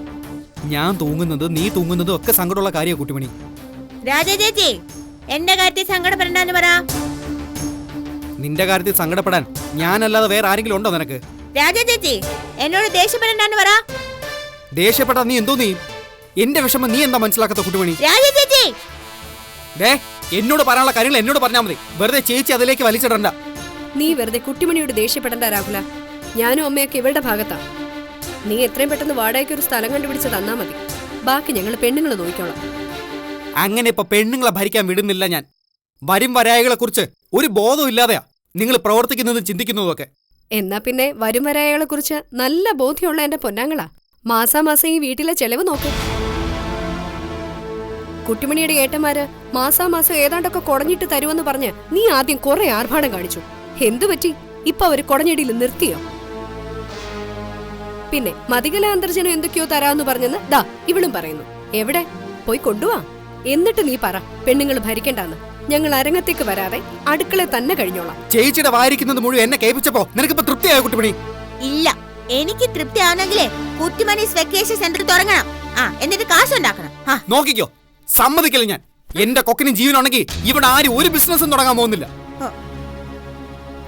ഞാൻ തൂങ്ങുന്നത് നീ തൂങ്ങുന്നതും ഒക്കെ സങ്കടമുള്ള കാര്യമാണ് കുട്ടിമണി. രാജാ ചേച്ചി, എന്റെ കാര്യത്തിൽ സങ്കടപ്പെടണ്ടെന്ന് പറ. നിന്റെ കാര്യത്തിൽ സങ്കടപ്പെടാൻ ഞാനല്ലാതെ വേറെ ആരെങ്കിലും ഉണ്ടോ നിനക്ക്? രാജാ ചേച്ചി, എന്നോട് ദേഷ്യപ്പെടണ്ടെന്ന് പറ. ദേഷ്യപ്പെടാ നീ എന്തോ നീ? എന്റെ വിഷമം നീ എന്താ മനസ്സിലാക്കാത്ത കുട്ടിമണി? രാജാ ചേച്ചി, എന്നോട് പറയാനുള്ള കാര്യങ്ങൾ എന്നോട് പറഞ്ഞാൽ മതി. വെറുതെ ചേച്ചി അതിലേക്ക് വലിച്ചിടണ്ട. നീ വെറുതെ കുട്ടിമണിയോട് ദേഷ്യപ്പെടണ്ട രാഹുല. ഞാനും അമ്മയൊക്കെ ഇവരുടെ ഭാഗത്താ. നീ എത്രയും പെട്ടെന്ന് വാടകയ്ക്ക് ഒരു സ്ഥലം കണ്ടുപിടിച്ച് തന്നാ മതി. ബാക്കി ഞങ്ങൾ പെണ്ണുങ്ങൾ നോക്കിക്കോളാം. അങ്ങനെ ഇപ്പൊ പെണ്ണുങ്ങളെ ഭരിക്കാൻ വിടുന്നില്ല ഞാൻ. വരും വരായകളെ കുറിച്ച് ഒരു ബോധവും ഇല്ലാതെയാ നിങ്ങൾ പ്രവർത്തിക്കുന്നതും ചിന്തിക്കുന്നതും ഒക്കെ. എന്നാ പിന്നെ വരും വരായകളെ കുറിച്ച് നല്ല ബോധ്യമുള്ള എന്റെ പൊന്നാങ്ങളാ. മാസാമാസം ഈ വീട്ടിലെ ചെലവ് നോക്കും. കുട്ടിമണിയുടെ ഏട്ടന്മാര് മാസാമാസം ഏതാണ്ടൊക്കെ കുടഞ്ഞിട്ട് തരുമെന്ന് പറഞ്ഞ് നീ ആദ്യം കുറെ ആർഭാടം കാണിച്ചു. എന്തു പറ്റി? ഇപ്പൊ അവര് കുടഞ്ഞിടിയിൽ നിർത്തിയോ? പിന്നെ മതികല അന്തർജനം എന്തൊക്കെയോ തരാന്ന് പറഞ്ഞെന്ന് ദാ ഇവളും പറയുന്നു. എവിടെ പോയി കൊണ്ടുവാ. എന്നിട്ട് നീ പറ പെണ്ണുങ്ങൾ ഭരിക്കണ്ടെന്ന്. ഞങ്ങൾ അരങ്ങത്തേക്ക് വരാതെ അടുക്കള തന്നെ കഴിഞ്ഞോളാം. ചേച്ചിയുടെ വായിരിക്കുന്നത് മുഴുവൻ എന്നെ കേൾപ്പിച്ചപ്പോ നിനക്കിപ്പോ തൃപ്തിയായോ കുട്ടിമണി? ഇല്ല, എനിക്ക് തൃപ്തി ആവണമെങ്കിലേ കുട്ടിമണി വെക്കേഷൻ സെന്റർ തുടങ്ങണം. എന്നിട്ട് കാശുണ്ടാക്കണം. നോക്കിക്കോ, സമ്മതിക്കില്ല ഞാൻ. എന്റെ കൊക്കിനും ജീവനുണ്ടെങ്കിൽ ഇവിടെ ആരും ഒരു ബിസിനസ്സും തുടങ്ങാൻ പോകുന്നില്ല.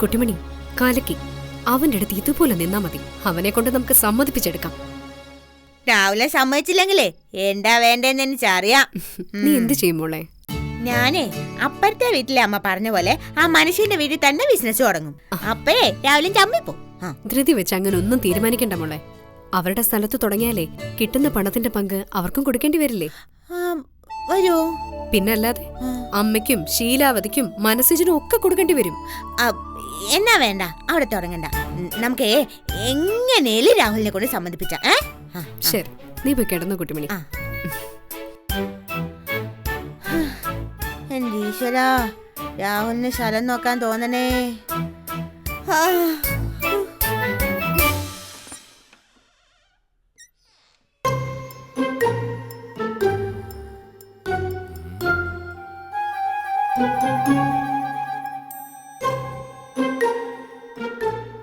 കുട്ടിമണി കാലക്കി അവന്റെ അടുത്ത് ഇതുപോലെ നിന്നാ മതി. അവനെ കൊണ്ട് നമുക്ക് സമ്മതിപ്പിച്ചെടുക്കാം. രാവിലെ സമ്മതിച്ചില്ലെങ്കിലേ എന്താ വേണ്ടെന്ന് എനിക്കറിയാം. നീ എന്ത് ചെയ്യുമ്പോളെ? ഞാനേ അപ്പുറത്തെ വീട്ടിലെ അമ്മ പറഞ്ഞ പോലെ ആ മനുഷ്യന്റെ വീട്ടിൽ തന്നെ ബിസിനസ് തുടങ്ങും. അപ്പഴേ രാവിലെ ചമ്മിപ്പോ. ധൃതി വെച്ച് അങ്ങനെ ഒന്നും തീരുമാനിക്കണ്ട മോളെ. അവരുടെ സ്ഥലത്ത് തുടങ്ങിയാലേ കിട്ടുന്ന പണത്തിന്റെ പങ്ക് അവർക്കും കൊടുക്കേണ്ടി വരില്ലേ? വരൂ. പിന്നല്ലാതെ അമ്മയ്ക്കും ശീലാവതിക്കും മനസ്സിനും ഒക്കെ കൊടുക്കേണ്ടി വരും. എന്നാ വേണ്ട, അവിടെ തുടങ്ങണ്ട. നമുക്ക് എങ്ങനെയും രാഹുലിനെ കൊണ്ട് സമ്മതിപ്പിച്ച. ശരി, നീ പോയി കിടന്നു കുട്ടിമണി. എന്റെ ഈശ്വരാ, രാഹുലിന് സ്ഥലം നോക്കാൻ തോന്നണേ.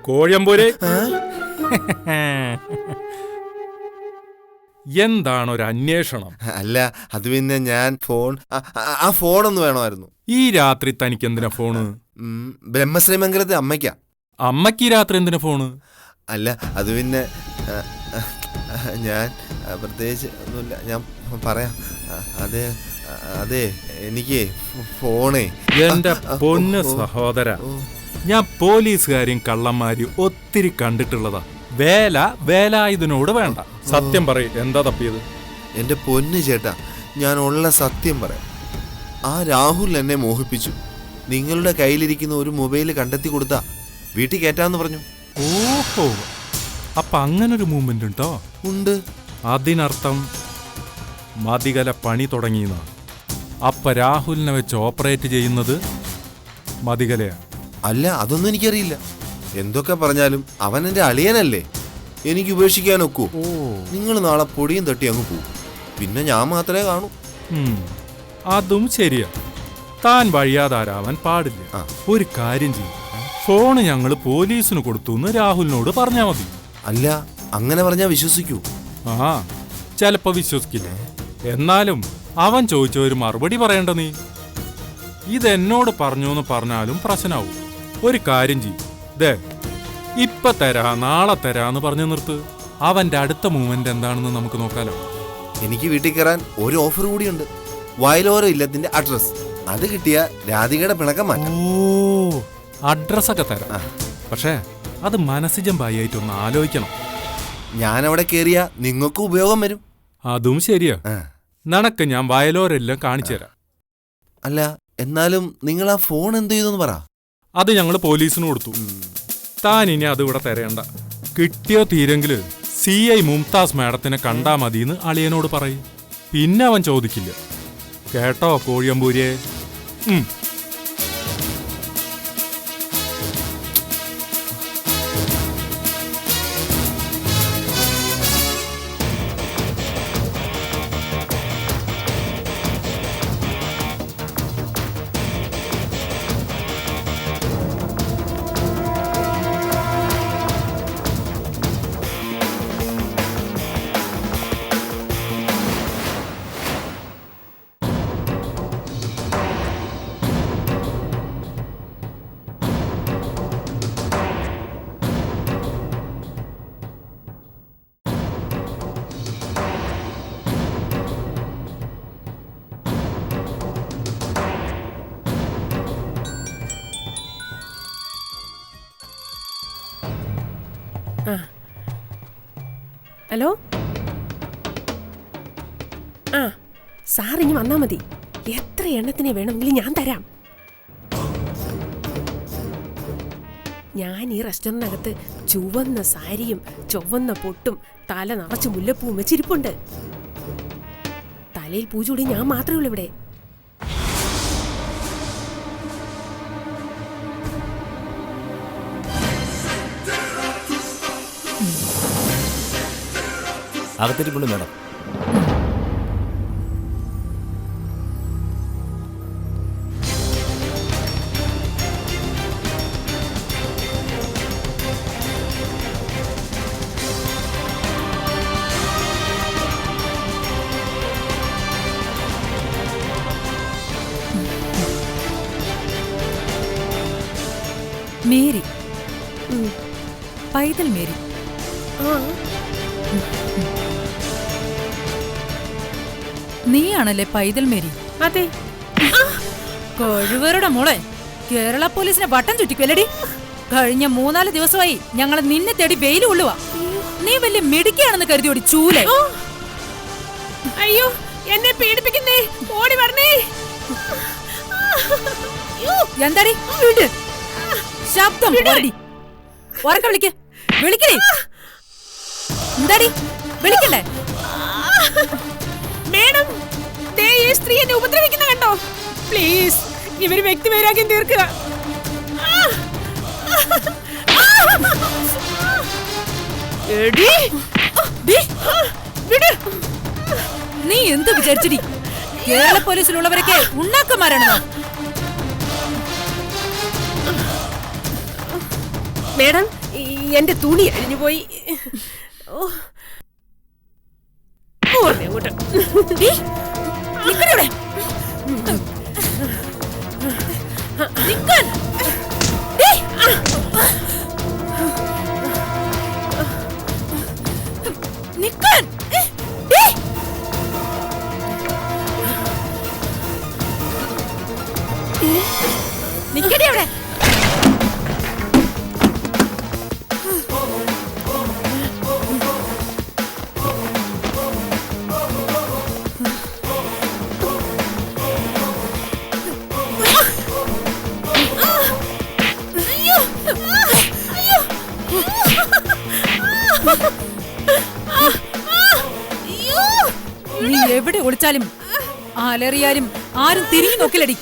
കോഴമ്പൂര് എന്താണൊരു അന്വേഷണം? അല്ല, അത് പിന്നെ ഞാൻ ആ ഫോണൊന്ന് വേണമായിരുന്നു. ഈ രാത്രി തനിക്ക് എന്തിനാ ഫോണ്? ബ്രഹ്മശ്രീമംഗലത്തെ അമ്മയ്ക്കാ. അമ്മയ്ക്ക് ഈ രാത്രി എന്തിനാ ഫോണ്? അല്ല, അത് പിന്നെ ഞാൻ പ്രത്യേകിച്ച് ഒന്നുമില്ല, ഞാൻ പറയാം. അതെ എനിക്ക് ഫോണേ. എന്റെ പൊന്ന് സഹോദര, ഞാൻ പോലീസുകാരും കള്ളന്മാരും ഒത്തിരി കണ്ടിട്ടുള്ളതാ. വേല ഇതിനോട് വേണ്ട. സത്യം പറയും, എന്താ തപ്പിയത്? എന്റെ പൊന്ന് ചേട്ടാ, ഞാൻ ഉള്ള സത്യം പറയാം. ആ രാഹുൽ എന്നെ മോഹിപ്പിച്ചു. നിങ്ങളുടെ കയ്യിലിരിക്കുന്ന ഒരു മൊബൈൽ കണ്ടെത്തി കൊടുത്താ വീട്ടിൽ കയറ്റാന്ന് പറഞ്ഞു. ഓഹോ, അപ്പൊ അങ്ങനൊരു മൂവ്മെന്റ് ഉണ്ടോ? ഉണ്ട്. അതിനർത്ഥം മതികല പണി തുടങ്ങിയെന്ന. അപ്പൊ രാഹുലിനെ വെച്ച് ഓപ്പറേറ്റ് ചെയ്യുന്നത് മതികലയാ? അല്ല, അതൊന്നും എനിക്കറിയില്ല. എന്തൊക്കെ പറഞ്ഞാലും അവൻ എന്റെ അളിയനല്ലേ, എനിക്ക് ഉപേക്ഷിക്കാനൊക്കൂ? നിങ്ങൾ നാളെ പൊടിയും തട്ടി അങ്ങ് പോകും, പിന്നെ ഞാൻ മാത്രമേ കാണൂ. അതും ശരിയാ. താൻ വഴിയാതാരാവാൻ പാടില്ല. ഒരു കാര്യം ചെയ്യും, ഫോണ് ഞങ്ങള് പോലീസിന് കൊടുത്തു എന്ന് രാഹുലിനോട് പറഞ്ഞാ മതി. അല്ല, അങ്ങനെ പറഞ്ഞാ വിശ്വസിക്കൂ? ആ, ചിലപ്പോ വിശ്വസിക്കില്ല. എന്നാലും അവൻ ചോദിച്ച ഒരു മറുപടി പറയണ്ട. നീ ഇതെന്നോട് പറഞ്ഞു എന്ന് പറഞ്ഞാലും പ്രശ്നമാവും. ഒരു കാര്യം ചെയ്യും, ദേ ഇപ്പൊ തരാ നാളെ തരാന്ന് പറഞ്ഞു നിർത്ത്. അവന്റെ അടുത്ത മൂവ്മെന്റ് എന്താണെന്ന് നമുക്ക് നോക്കാലോ. എനിക്ക് വീട്ടിൽ കയറാൻ ഒരു ഓഫർ കൂടിയുണ്ട്. വയലോര ഇല്ലത്തിന്റെ അഡ്രസ്. അത് കിട്ടിയ രാധികയുടെ പിണക്കം മാറ്റാം. ഓ, അഡ്രസ്സൊക്കെ തരാം. പക്ഷേ അത് മനസ്സിജമ്പായിട്ടൊന്ന് ആലോചിക്കണം. ഞാൻ അവിടെ കയറിയ നിങ്ങൾക്ക് ഉപയോഗം വരും. അതും ശരിയാ. നിനക്ക് ഞാൻ വയലോരെല്ലാം കാണിച്ചു തരാം. അല്ല, എന്നാലും നിങ്ങൾ ആ ഫോൺ എന്ത് ചെയ്തെന്ന് പറ. അത് ഞങ്ങൾ പോലീസിന് കൊടുത്തു. താൻ ഇനി അത് ഇവിടെ തരേണ്ട. കിട്ടിയോ തീരെങ്കില് CI മുംതാസ് മാഡത്തിനെ കണ്ടാ മതിന്ന് അളിയനോട് പറയും. പിന്നെ അവൻ ചോദിക്കില്ല. കേട്ടോ കോഴിയമ്പൂരിയെ? ഹലോ, സാറിഞ്ഞ് വന്നാ മതി. എത്ര എണ്ണത്തിനെ വേണമെങ്കിലും ഞാൻ തരാം. ഞാൻ ഈ റെസ്റ്റോറന്റിനകത്ത് ചുവന്ന സാരിയും ചുവന്ന പൊട്ടും തല നിറച്ച് മുല്ലപ്പൂവും വെച്ചിരിപ്പുണ്ട്. തലയിൽ പൂച്ചൂടി ഞാൻ മാത്രമേ ഉള്ളൂ ഇവിടെ. അകത്തിരിപ്പുണ്ട് മേഡം. മേരി, പൈതൽ മേരി. നീയാണല്ലേ പൈതൽ മേരി? അതെ. കഴിവരുടെ മോളെ, കേരള പോലീസിനെ വട്ടം ചുറ്റിക്കുവല്ലടി. കഴിഞ്ഞ 3-4 ദിവസമായി ഞങ്ങൾ നിന്നെ തേടി വെയിൽ കൊള്ളുവാ. നീ വലിയ മിടുക്കിയാണെന്ന് കരുതിയോടി ചൂലെ. അയ്യോ, എന്നെ പീഡിപ്പിക്കുന്നേ, ഓടി വരണേ. എന്താടി ശബ്ദം? ഉറക്കം വിളിക്ക്, വിളിക്കണേ. എന്താടി വിളിക്കണ്ടേ? മേഡം, ദേ ഈ സ്ത്രീ എന്നെ ഉപദ്രവിക്കുന്ന കണ്ടോ? പ്ലീസ്, ഇവര് വ്യക്തിവൈരാഗ്യം തീർക്കുക. നീ എന്ത് വിചാരിച്ചടി? കേരള പോലീസിലുള്ളവരൊക്കെ ഉണ്ണാക്കന്മാരാണോ? മേഡം, എന്റെ തുണി അഴിഞ്ഞു പോയി. അങ്ങോട്ട് നിക്കടി അവിടെ. നീ എവിടെ ഒളിച്ചാലും അലറിയാലും ആരും തിരിഞ്ഞു നോക്കില്ലടി.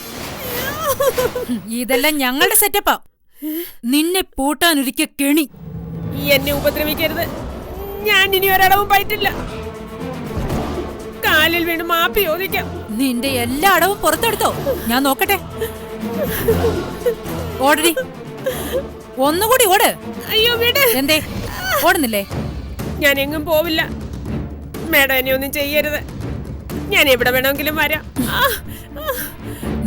ഇതെല്ലാം ഞങ്ങളുടെ സെറ്റപ്പാ. നിന്നെ പൂട്ടാനൊരിക്കൽ കെണി. എന്നെ ഉപദ്രവിക്കരുത്. ഞാൻ ഇനി ഒരടവും പറ്റില്ല. കാലിൽ വീണ് മാപ്പി ചോദിക്കാം. നിന്റെ എല്ലാ അടവും പുറത്തെടുത്തോ? ഞാൻ നോക്കട്ടെ. ഓടടി, ഒന്നുകൂടി ഓട്. അയ്യോ വീട്. എന്തേ ഓടുന്നില്ലേ? ഞാൻ എങ്ങും പോവില്ല. മേഡം എന്നെ ഒന്നും ചെയ്യരുത്. ഞാൻ എവിടെ വേണമെങ്കിലും വരാം.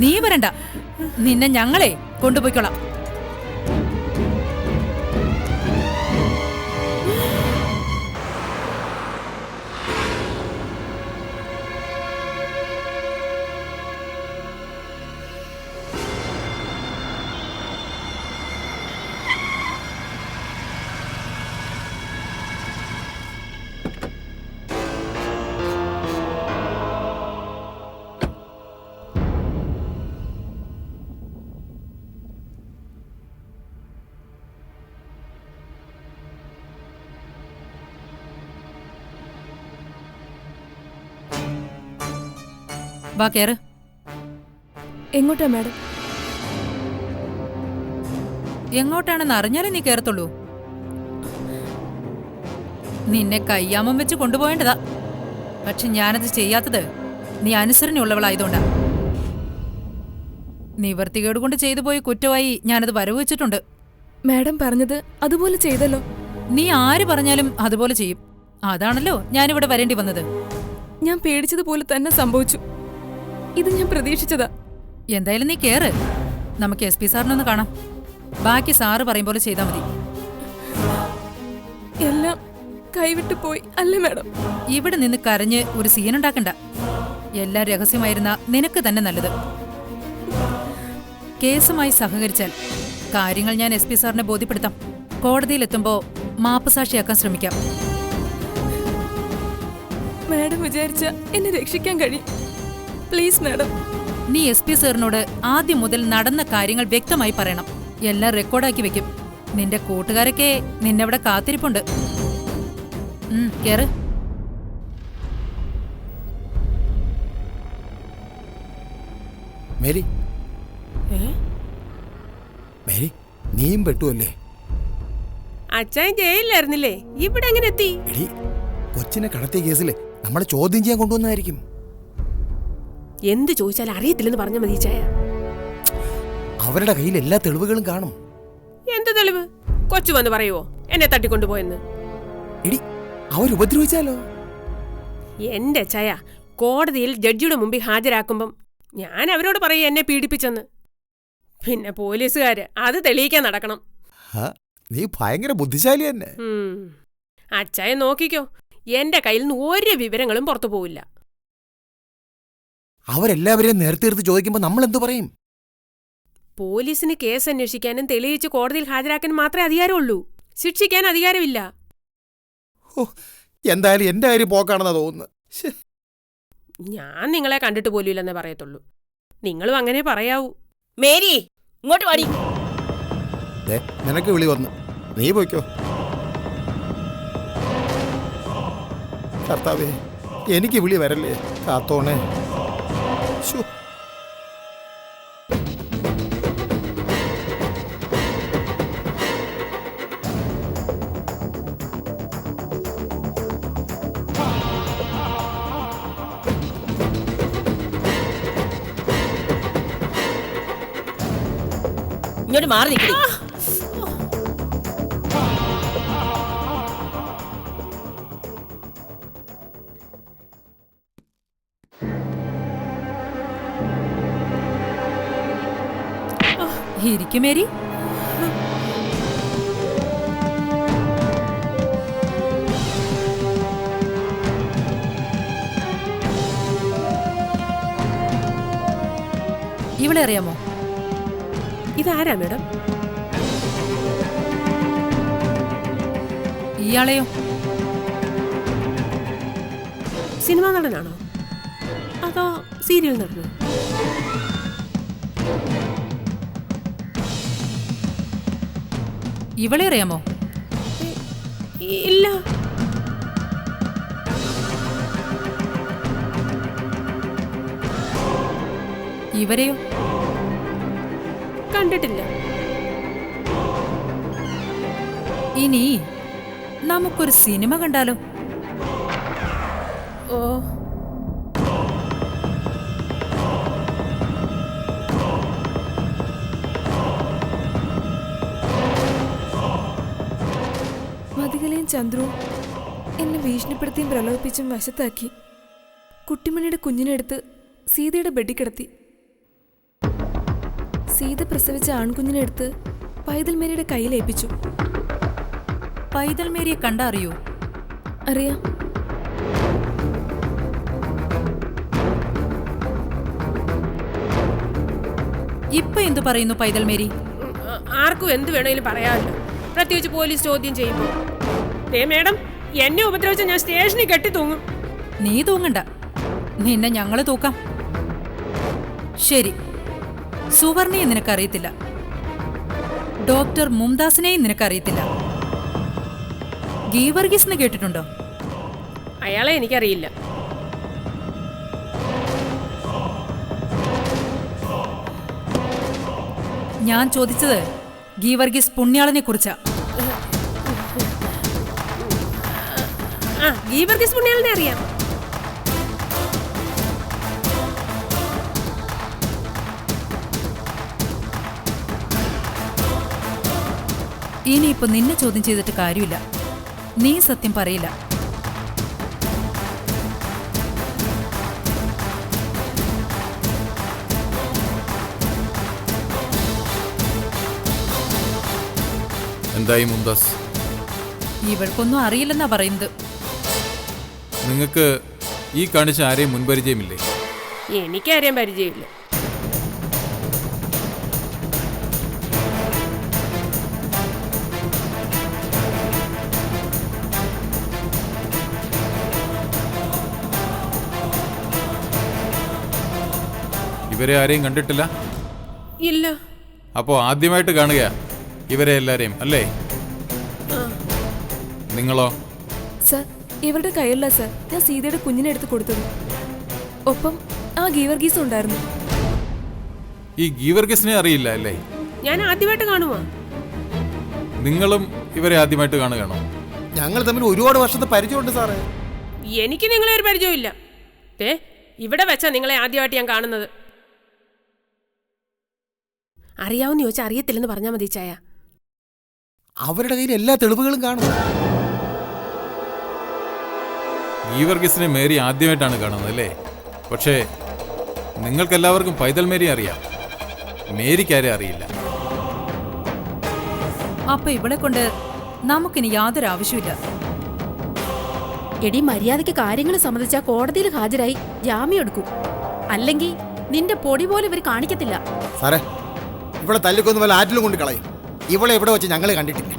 നീ വരണ്ട, നിന്നെ ഞങ്ങളെ കൊണ്ടുപോയിക്കോളാം. വാ കേറ്. എങ്ങോട്ടാ മാഡം? എങ്ങോട്ടാണെന്ന് അറിഞ്ഞാലേ നീ കേറത്തുള്ളൂ. നിന്നെ കയ്യാമം വെച്ച് കൊണ്ടുപോയേണ്ടതാ. പക്ഷെ ഞാനത് ചെയ്യാത്തത് നീ അനുസരണയുള്ളവളായതുകൊണ്ടാ. നിവർത്തികേട് കൊണ്ട് ചെയ്തു പോയി കുറ്റമായി ഞാനത് വരവ് വെച്ചിട്ടുണ്ട്. മാഡം പറഞ്ഞത് അതുപോലെ ചെയ്തല്ലോ. നീ ആര് പറഞ്ഞാലും അതുപോലെ ചെയ്യും. അതാണല്ലോ ഞാനിവിടെ വരേണ്ടി വന്നത്. ഞാൻ പേടിച്ചതുപോലെ തന്നെ സംഭവിച്ചു. ഇത് ഞാൻ പ്രതീക്ഷിച്ചതാ. എന്തായാലും നീ കേറ്. നമുക്ക് SP സാറിനൊന്ന് കാണാം. ബാക്കി സാറ് പറയും പോലെ ചെയ്താൽ മതി. എല്ലാം കൈവിട്ടു പോയി അല്ലേ മാഡം? ഇവിടെ നിന്ന് കരഞ്ഞ് ഒരു സീനുണ്ടാക്കണ്ട. എല്ലാം രഹസ്യമായിരുന്ന നിനക്ക് തന്നെ നല്ലത്. കേസുമായി സഹകരിച്ചാൽ കാര്യങ്ങൾ ഞാൻ SP സാറിനെ ബോധ്യപ്പെടുത്താം. കോടതിയിലെത്തുമ്പോ മാപ്പുസാക്ഷിയാക്കാൻ ശ്രമിക്കാം. മാഡം വിചാരിച്ച എന്നെ രക്ഷിക്കാൻ കഴിയും. Please madam. നീ SP സാറിനോട് ആദ്യം മുതൽ നടന്ന കാര്യങ്ങൾ വ്യക്തമായി പറയണം. എല്ലാം റെക്കോർഡാക്കി വെക്കും. നിന്റെ കൂട്ടുകാരൊക്കെ നിന്നെവിടെ കാത്തിരിപ്പുണ്ട്. കേറ്. മേരി, മേരി, നീയും പെട്ടുവല്ലേ? അച്ഛൻ ജയിലിലായിരുന്നില്ലേ? ഇവിടെ എങ്ങനെ എത്തി? എടി, കൊച്ചിനെ കടത്തിയ കേസില് നമ്മളെ ചോദ്യം ചെയ്യാൻ കൊണ്ടുവന്നായിരിക്കും. എന്ത് ചോദിച്ചാലും അറിയത്തില്ലെന്ന് പറഞ്ഞ മതി ചായ. അവരുടെ കയ്യിൽ എല്ലാ തെളിവുകളും കാണും. എന്ത് തെളിവ്? കൊച്ചു വന്ന് പറയുവോ എന്നെ തട്ടിക്കൊണ്ടുപോയെന്ന്? എടി, അവരുപദ്രവിച്ചാലോ? എന്റെ ചായ, കോടതിയിൽ ജഡ്ജിയുടെ മുമ്പിൽ ഹാജരാക്കുമ്പം ഞാൻ അവരോട് പറയും എന്നെ പീഡിപ്പിച്ചെന്ന്. പിന്നെ പോലീസുകാര് അത് തെളിയിക്കാൻ നടക്കണം. നീ ഭയങ്കര ബുദ്ധിശാലി തന്നെ. അച്ചായ നോക്കിക്കോ, എന്റെ കയ്യിൽ നിന്ന് ഒരു വിവരങ്ങളും പുറത്തു പോവില്ല. അവരെല്ലാവരെയും നേരത്തെ എടുത്ത് ചോദിക്കുമ്പോ നമ്മൾ എന്തു പറയും? പോലീസിന് കേസ് അന്വേഷിക്കാനും തെളിയിച്ച് കോടതിയിൽ ഹാജരാക്കാനും മാത്രമേ അധികാരമുള്ളൂ. ശിക്ഷിക്കാൻ അധികാരമില്ല. എന്തായാലും എന്റെ കാര്യം പോക്കാണെന്നാ തോന്നുന്നത്. ഞാൻ നിങ്ങളെ കണ്ടിട്ട് പോലും ഇല്ലെന്നേ പറയത്തുള്ളൂ. നിങ്ങളും അങ്ങനെ പറയാവൂ. മേരി ഇങ്ങോട്ട് വാടി. നിനക്ക് വിളി വന്നു, നീ പോയിക്കോ. കർത്താവേ, എനിക്ക് വിളി വരല്ലേ, കാത്തോണേ. ശോ. ഇങ്ങോട്ട് മാറി നിൽക്കടി. ഇരിക്കും മേരി. ഇവളെ അറിയാമോ? ഇതാരാ മേഡം? ഇയാളെയോ? സിനിമാ നടനാണോ അതോ സീരിയൽ നടനോ? ഇവളെ അറിയാമോ? ഇല്ല. ഇവരെയോ? കണ്ടിട്ടില്ല. ഇനി നമുക്കൊരു സിനിമ കണ്ടാലോ? ഓ, മതികലയും ചന്ദ്രവും എന്നെ ഭീഷണിപ്പെടുത്തിയും പ്രലോഭിപ്പിച്ചും വശത്താക്കി കുട്ടിമണിയുടെ കുഞ്ഞിനെടുത്ത് സീതയുടെ ബെഡിൽ കിടത്തി. സീത പ്രസവിച്ച ആൺകുഞ്ഞിനെടുത്ത് പൈതൽ മേരിയുടെ കയ്യിലേൽപ്പിച്ചു. പൈതൽ മേരിയെ കണ്ടാ അറിയോ? അറിയാം. ഇപ്പൊ എന്തു പറയുന്നു പൈതൽ മേരി? ആർക്കും എന്ത് വേണമെങ്കിലും പറയാമല്ലോ, പ്രത്യേകിച്ച് പോലീസ് ചോദ്യം ചെയ്യുമ്പോൾ. മേഡം, എന്നെ ഉപദ്രവിച്ച ഞാൻ സ്റ്റേഷനിൽ കെട്ടി തൂങ്ങും. നീ തൂങ്ങണ്ട, നിന്നെ ഞങ്ങള് തൂക്കാം. ശരി, സുവർണയെ നിനക്കറിയത്തില്ല, ഡോക്ടർ മുംതാസിനെയും നിനക്കറിയത്തില്ല. ഗീവർഗീസിനെ കേട്ടിട്ടുണ്ടോ? അയാളെ എനിക്കറിയില്ല. ഞാൻ ചോദിച്ചത് ഗീവർഗീസ് പുണ്യാളനെ കുറിച്ചാ. ഗീവർഗീസ് പുണ്യാളനെ അറിയാം. ഇനിയിപ്പോ നിന്നെ ചോദ്യം ചെയ്തിട്ട് കാര്യമില്ല, നീ സത്യം പറയില്ല. എന്തായി മുംതാസ്? ഇവൾക്കൊന്നും അറിയില്ലെന്നാ പറയുന്നത്. നിങ്ങൾക്ക് ഈ കാണിച്ച ആരെയും മുൻപരിചയമില്ലേ? എനിക്കാരെയും പരിചയമില്ല. ഇവരെ ആരെയും കണ്ടിട്ടില്ല? ഇല്ല. അപ്പോ ആദ്യമായിട്ട് കാണുക ഇവരെ എല്ലാരെയും അല്ലേ? നിങ്ങളോ? സർ, ഇവരുടെ കയ്യിലുള്ള സർ ഞാൻ സീതയുടെ കുഞ്ഞിനെ എടുത്ത് കൊടുത്തത്. ഒപ്പം ആ ഗീവർഗീസും ഉണ്ടായിരുന്നു. ഈ ഗീവർഗീസിനെ അറിയില്ല അല്ലേ? ഞാൻ ആദ്യമായിട്ട് കാണുവാ. നിങ്ങളും ഇവരെ ആദ്യമായിട്ട് കാണുകയാണോ? ഞങ്ങൾ തമ്മിൽ ഒരുപാട് വർഷത്തെ പരിചയമുണ്ട് സാറേ. എനിക്ക് നിങ്ങളെ ഒരു പരിചയമില്ല. ഇവിടെ വെച്ചാ നിങ്ങളെ ആദ്യമായിട്ട് ഞാൻ കാണുന്നത്. അറിയാവുന്ന ചോദിച്ചാൽ അറിയത്തില്ലെന്ന് പറഞ്ഞാൽ മതി ചായ. അവരുടെ കയ്യിൽ എല്ലാ തെളിവുകളും കാണും. ഗീവർഗീസിനെ മേരി ആദ്യമായിട്ടാണ് കാണുന്നത് അല്ലേ? പക്ഷേ നിങ്ങൾക്കെല്ലാവർക്കും പൈതൽ മേരി അറിയാം, മേരിക്കാരെ അറിയില്ല. അപ്പൊ ഇവിടെ കൊണ്ട് നമുക്കിനി യാതൊരു ആവശ്യമില്ല. എടി, മര്യാദയ്ക്ക് കാര്യങ്ങൾ സംബന്ധിച്ചാ കോടതിയിൽ ഹാജരായി ജാമ്യം എടുക്കും. അല്ലെങ്കിൽ നിന്റെ പൊടി പോലും ഇവർ കാണിക്കത്തില്ല. സാറേ, ഇവിടെ തല്ലിക്കൊന്ന് വല്ല ആറ്റിലും കൊണ്ട് കളയും. ഇവളെ ഇവിടെ വെച്ച് ഞങ്ങൾ കണ്ടിട്ടില്ല.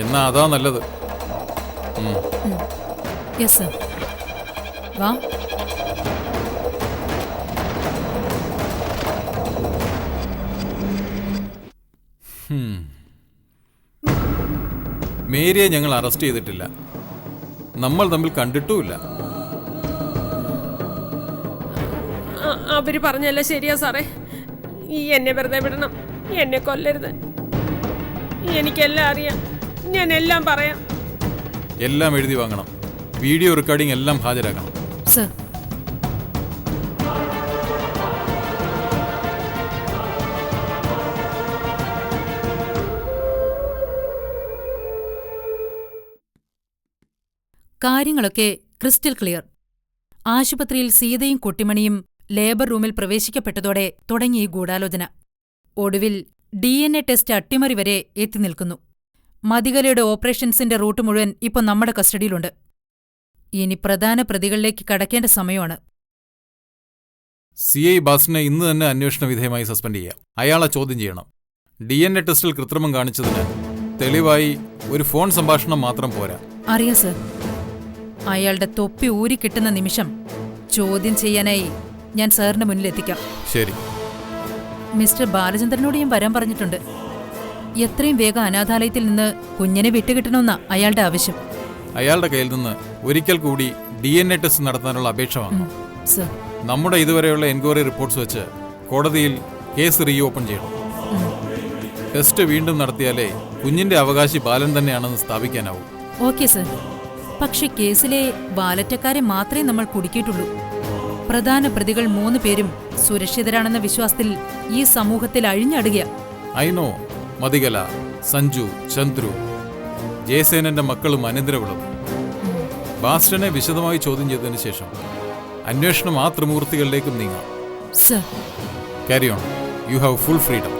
എന്നാ അതാ നല്ലത്. Yes sir. വാ. മേരിയെ ഞങ്ങൾ അറസ്റ്റ് ചെയ്തിട്ടില്ല. നമ്മൾ തമ്മിൽ കണ്ടിട്ടുമില്ല. അവര് പറഞ്ഞല്ല ശരിയാ സാറേ. ഈ എന്നെ വെറുതെ വിടണം, എന്നെ കൊല്ലരുത്. എനിക്കെല്ലാം അറിയാം, ഞാൻ എല്ലാം പറയാം. എല്ലാം എഴുതി വാങ്ങണം. വീഡിയോ റെക്കോർഡിംഗ് എല്ലാം ഹാജരാക്കണം. സർ. കാര്യങ്ങളൊക്കെ ക്രിസ്റ്റൽ ക്ലിയർ. ആശുപത്രിയിൽ സീതയും കുട്ടിമണിയും ലേബർ റൂമിൽ പ്രവേശിക്കപ്പെട്ടതോടെ തുടങ്ങി ഈ ഗൂഢാലോചന. ഒടുവിൽ DNA ടെസ്റ്റ് അട്ടിമറി വരെ എത്തി നിൽക്കുന്നു. മതികലയുടെ ഓപ്പറേഷൻസിന്റെ റൂട്ട് മുഴുവൻ ഇപ്പോൾ നമ്മുടെ കസ്റ്റഡിയിലുണ്ട്. ഇനി പ്രധാന പ്രതികളിലേക്ക് കടക്കേണ്ട സമയമാണ്. CI ബാസിനെ ഇന്ന് തന്നെ അന്വേഷണ വിധേയമായി സസ്പെൻഡ് ചെയ്യാം. അയാളെ ചോദ്യം ചെയ്യണം. DNA ടെസ്റ്റിൽ കൃത്രിമം കാണിച്ചതിന് തെളിവായി ഒരു ഫോൺ സംഭാഷണം മാത്രം പോരാ. അറിയാം സർ. അയാളുടെ തൊപ്പി ഊരിക്കിട്ടുന്ന നിമിഷം ചോദ്യം ചെയ്യാനായി ഞാൻ സാറിന്റെ മുന്നിലെത്തിക്കാം. ശരി. മിസ്റ്റർ ബാലചന്ദ്രനോട് ഞാൻ വരാൻ പറഞ്ഞിട്ടുണ്ട്. എത്രയും വേഗം അനാഥാലയത്തിൽ നിന്ന് കുഞ്ഞിനെ വിട്ടുകിട്ടണമെന്നാ അയാളുടെ ആവശ്യം. അയാളുടെ കയ്യിൽ നിന്ന് ഒരിക്കൽ കൂടി DNA ടെസ്റ്റ് നടത്താനുള്ള അപേക്ഷ വാങ്ങണം. സർ. നമ്മുടെ ഇതുവരെയുള്ള എൻക്വയറി റിപ്പോർട്ട്സ് വെച്ച് കോടതിയിൽ കേസ് റീ ഓപ്പൺ ചെയ്യണം. ടെസ്റ്റ് വീണ്ടും നടത്തിയാലേ കുഞ്ഞിന്റെ അവകാശി ബാലൻ തന്നെയാണെന്ന് സ്ഥാപിക്കാനാവൂ. Okay sir. പക്ഷെ കേസിലെ വാലറ്റക്കാരെ മാത്രമേ നമ്മൾ കുടുക്കിയിട്ടുള്ളൂ. പ്രധാന പ്രതികൾ 3 പേരും സുരക്ഷിതരാണെന്ന വിശ്വാസത്തിൽ ഈ സമൂഹത്തിൽ അഴിഞ്ഞടുക. ഐനോ മതികല, സഞ്ജു, ചന്ദ്രു, ജയസേനന്റെ മക്കളും അനന്തരവളും. ബാസ്റ്റനെ വിശദമായി ചോദ്യം ചെയ്തതിനു ശേഷം അന്വേഷണം ആ ത്രിമൂർത്തികളിലേക്കും നീങ്ങാം. Sir. Carry on. You have full freedom.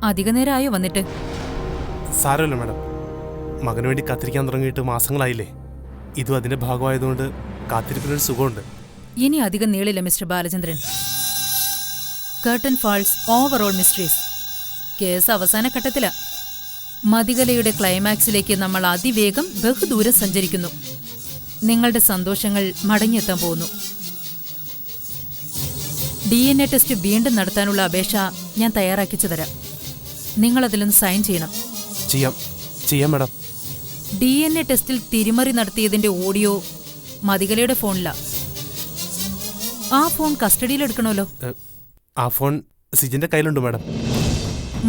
അധിക നേരമായോ വന്നിട്ട്? സാരമല്ല മാഡം, മകന് വേണ്ടി കാത്തിരിക്കാൻ തുടങ്ങിയിട്ട് മാസങ്ങളായില്ലേ. ഇതും അതിന്റെ ഭാഗമായതുകൊണ്ട് കാത്തിരിപ്പിനൊരു സുഖമുണ്ട്. ഇനി അധികം നീളില്ല mister Balachandran. Curtain falls over all mysteries. Case അവസാന ഘട്ടത്തിലാ. മതികലയുടെ ക്ലൈമാക്സിലേക്ക് നമ്മൾ അതിവേഗം ബഹുദൂരം സഞ്ചരിക്കുന്നു. നിങ്ങളുടെ സന്തോഷങ്ങൾ മടങ്ങിയെത്താൻ പോകുന്നു. DNA ടെസ്റ്റ് വീണ്ടും നടത്താനുള്ള അപേക്ഷ ഞാൻ തയ്യാറാക്കിച്ചു തരാം. നിങ്ങളതിലൊന്ന് സൈൻ ചെയ്യണം. ചെയ്യാം മാഡം. DNA ടെസ്റ്റിൽ തിരിമറി നടത്തിയതിന്റെ ഓഡിയോ മതികലയുടെ ഫോണിലാ. ആ ഫോൺ കസ്റ്റഡിയിലെടുക്കണമല്ലോ. ആ ഫോൺ സിജിന്റെ കയ്യിലുണ്ട് മാഡം.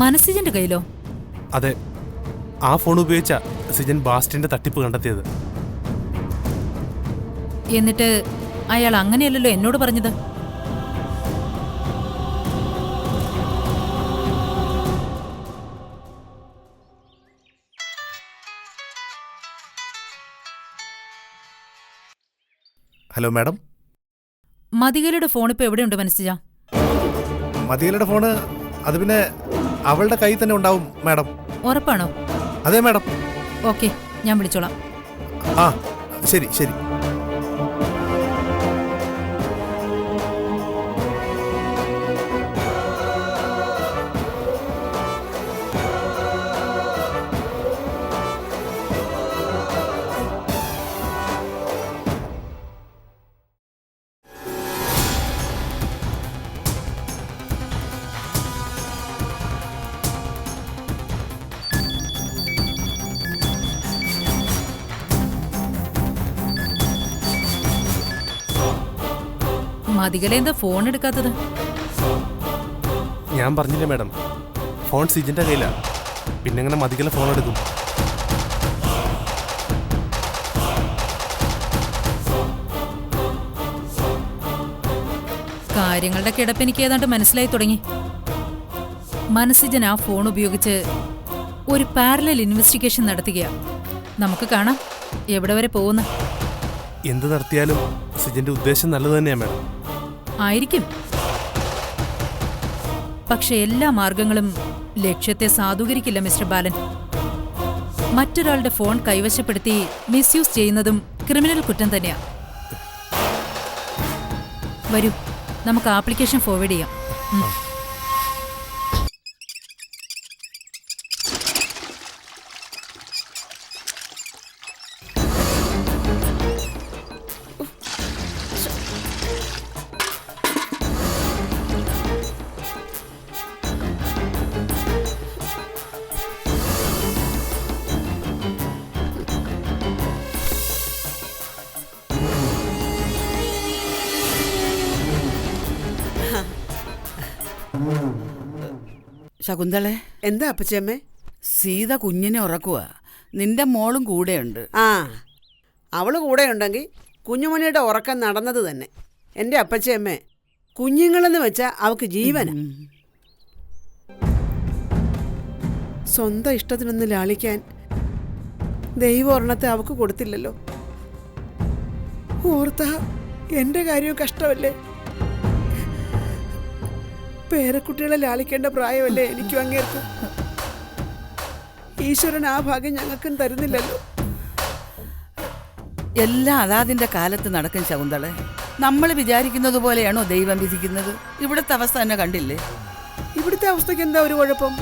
മനസ്സിജന്റെ കയ്യിലോ? അതെ, ആ ഫോൺ ഉപയോഗിച്ച സിജൻ ബാസ്റ്റിന്റെ തട്ടിപ്പ് കണ്ടെത്തിയത്. എന്നിട്ട് അയാൾ അങ്ങനെയല്ലല്ലോ എന്നോട് പറഞ്ഞത്. Hello madam. മതികലയുടെ ഫോൺ ഇപ്പൊ എവിടെയുണ്ട് മനസ്സിജ? മതികലയുടെ ഫോണ് അത് പിന്നെ അവളുടെ കയ്യിൽ തന്നെ ഉണ്ടാവും മാഡം. ഉറപ്പാണോ? അതെ മാഡം. ഓക്കെ, ഞാൻ വിളിച്ചോളാം. ആ ശരി ശരി. മതികല എന്താ ഫോൺ എടുക്കാത്തത്? ഞാൻ പറഞ്ഞില്ലേ മാഡം, ഫോൺ സിജിന്റെ കയ്യിലാ. പിന്നെങ്ങനെ മതികല ഫോൺ എടുക്കും? കാര്യങ്ങളുടെ കിടപ്പ് എനിക്ക് ഏതാണ്ട് മനസ്സിലായി തുടങ്ങി. മനസ്സിജൻ ആ ഫോൺ ഉപയോഗിച്ച് ഒരു പാരലൽ ഇൻവെസ്റ്റിഗേഷൻ നടത്തുകയാ. നമുക്ക് കാണാം എവിടെ വരെ പോകുന്നു. എന്ത് നടത്തിയാലും സിജന്റെ ഉദ്ദേശം നല്ലത് തന്നെയാ മാഡം. ആയിരിക്കും. പക്ഷെ എല്ലാ മാർഗങ്ങളും ലക്ഷ്യത്തെ സാധൂകരിക്കില്ല മിസ്റ്റർ ബാലൻ. മറ്റൊരാളുടെ ഫോൺ കൈവശപ്പെടുത്തി മിസ്യൂസ് ചെയ്യുന്നതും ക്രിമിനൽ കുറ്റം തന്നെയാ. വരൂ, നമുക്ക് ആപ്ലിക്കേഷൻ ഫോർവേഡ് ചെയ്യാം. ശകുന്തളെ, എന്താ അപ്പച്ചമ്മേ? സീത കുഞ്ഞിനെ ഉറക്കുക. നിന്റെ മോളും കൂടെയുണ്ട്. ആ, അവള് കൂടെ ഉണ്ടെങ്കിൽ കുഞ്ഞുമണിയുടെ ഉറക്കം നടന്നത് തന്നെ. എൻ്റെ അപ്പച്ചമ്മേ, കുഞ്ഞുങ്ങളെന്ന് വെച്ചാൽ അവക്ക് ജീവന. സ്വന്തം ഇഷ്ടത്തിനൊന്ന് ലാളിക്കാൻ ദൈവം ഒരെണ്ണത്തെ അവക്ക് കൊടുത്തില്ലല്ലോ. ഓർത്താ എൻ്റെ കാര്യവും കഷ്ടമല്ലേ? പേരക്കുട്ടികളെ ലാളിക്കേണ്ട പ്രായമല്ലേ എനിക്കും അങ്ങേർക്കും. ഈശ്വരൻ ആ ഭാഗ്യം ഞങ്ങൾക്കും തരുന്നില്ലല്ലോ. എല്ലാം അതാതിന്റെ കാലത്ത് നടക്കും ശകുന്തളെ. നമ്മൾ വിചാരിക്കുന്നത് പോലെയാണോ ദൈവം വിധിക്കുന്നത്? ഇവിടുത്തെ അവസ്ഥ തന്നെ കണ്ടില്ലേ? ഇവിടുത്തെ അവസ്ഥയ്ക്ക് എന്താ ഒരു കുഴപ്പം?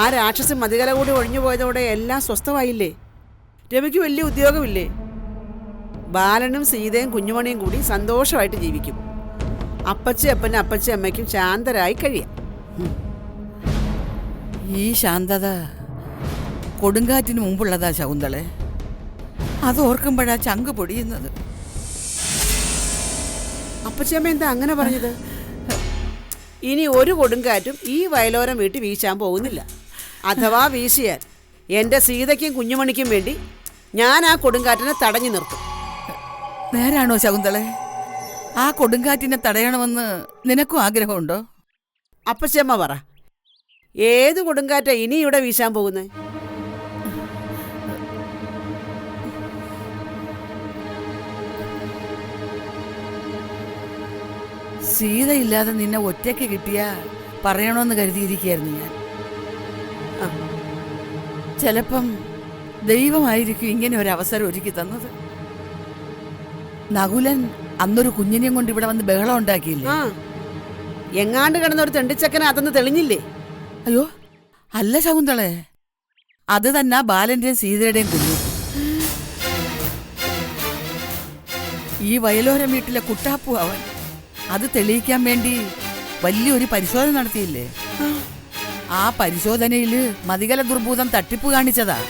ആ രാക്ഷസൻ മതികല കൂടി ഒഴിഞ്ഞു പോയതോടെ എല്ലാം സ്വസ്ഥമായില്ലേ? രവിക്ക് വലിയ ഉദ്യോഗമില്ലേ? ബാലനും സീതയും കുഞ്ഞുമണിയും കൂടി സന്തോഷമായിട്ട് ജീവിക്കും. അപ്പച്ചനും അപ്പച്ചമ്മയ്ക്കും ശാന്തരായി കഴിയാം. ഈ ശാന്തത കൊടുങ്കാറ്റിന് മുമ്പുള്ളതാ ശകുന്തളെ. അത് ഓർക്കുമ്പോഴാ ചങ്ക് പൊടിയുന്നത്. അപ്പച്ചമ്മ എന്താ അങ്ങനെ പറഞ്ഞത്? ഇനി ഒരു കൊടുങ്കാറ്റും ഈ വയലോരം വീട്ടിൽ വീശാൻ പോകുന്നില്ല. അഥവാ വീശിയാൽ എൻ്റെ സീതയ്ക്കും കുഞ്ഞുമണിക്കും വേണ്ടി ഞാൻ ആ കൊടുങ്കാറ്റിനെ തടഞ്ഞു നിർത്തും. നേരാണോ ശകുന്തളെ? ആ കൊടുങ്കാറ്റിനെ തടയണമെന്ന് നിനക്കും ആഗ്രഹമുണ്ടോ? അപ്പച്ചമ്മ പറ, ഏത് കൊടുങ്കാറ്റാ ഇനി ഇവിടെ വീശാൻ പോകുന്നത്? സീതയില്ലാതെ നിന്നെ ഒറ്റയ്ക്ക് കിട്ടിയാ പറയണമെന്ന് കരുതിയിരിക്കുകയായിരുന്നു ഞാൻ. ചിലപ്പം ദൈവമായിരിക്കും ഇങ്ങനെ ഒരു അവസരം ഒരുക്കി തന്നത്. നകുലൻ അന്നൊരു കുഞ്ഞിനെയും കൊണ്ട് ഇവിടെ വന്ന് ബഹളം ഉണ്ടാക്കിയില്ലേ? എങ്ങാണ്ട് കിടന്നൊരു തെണ്ടിച്ചക്കനെ അതൊന്ന് തെളിഞ്ഞില്ലേ? അയ്യോ അല്ല ശകുന്തളെ, അത് തന്നെ ബാലന്റെയും സീതയുടെയും കുഞ്ഞു. ഈ വയലോരം വീട്ടിലെ കുട്ടാപ്പു അവൻ. അത് തെളിയിക്കാൻ വേണ്ടി വലിയൊരു പരിശോധന നടത്തിയില്ലേ? ആ പരിശോധനയില് മതികല ദുർഭൂതം തട്ടിപ്പ് കാണിച്ചതാ.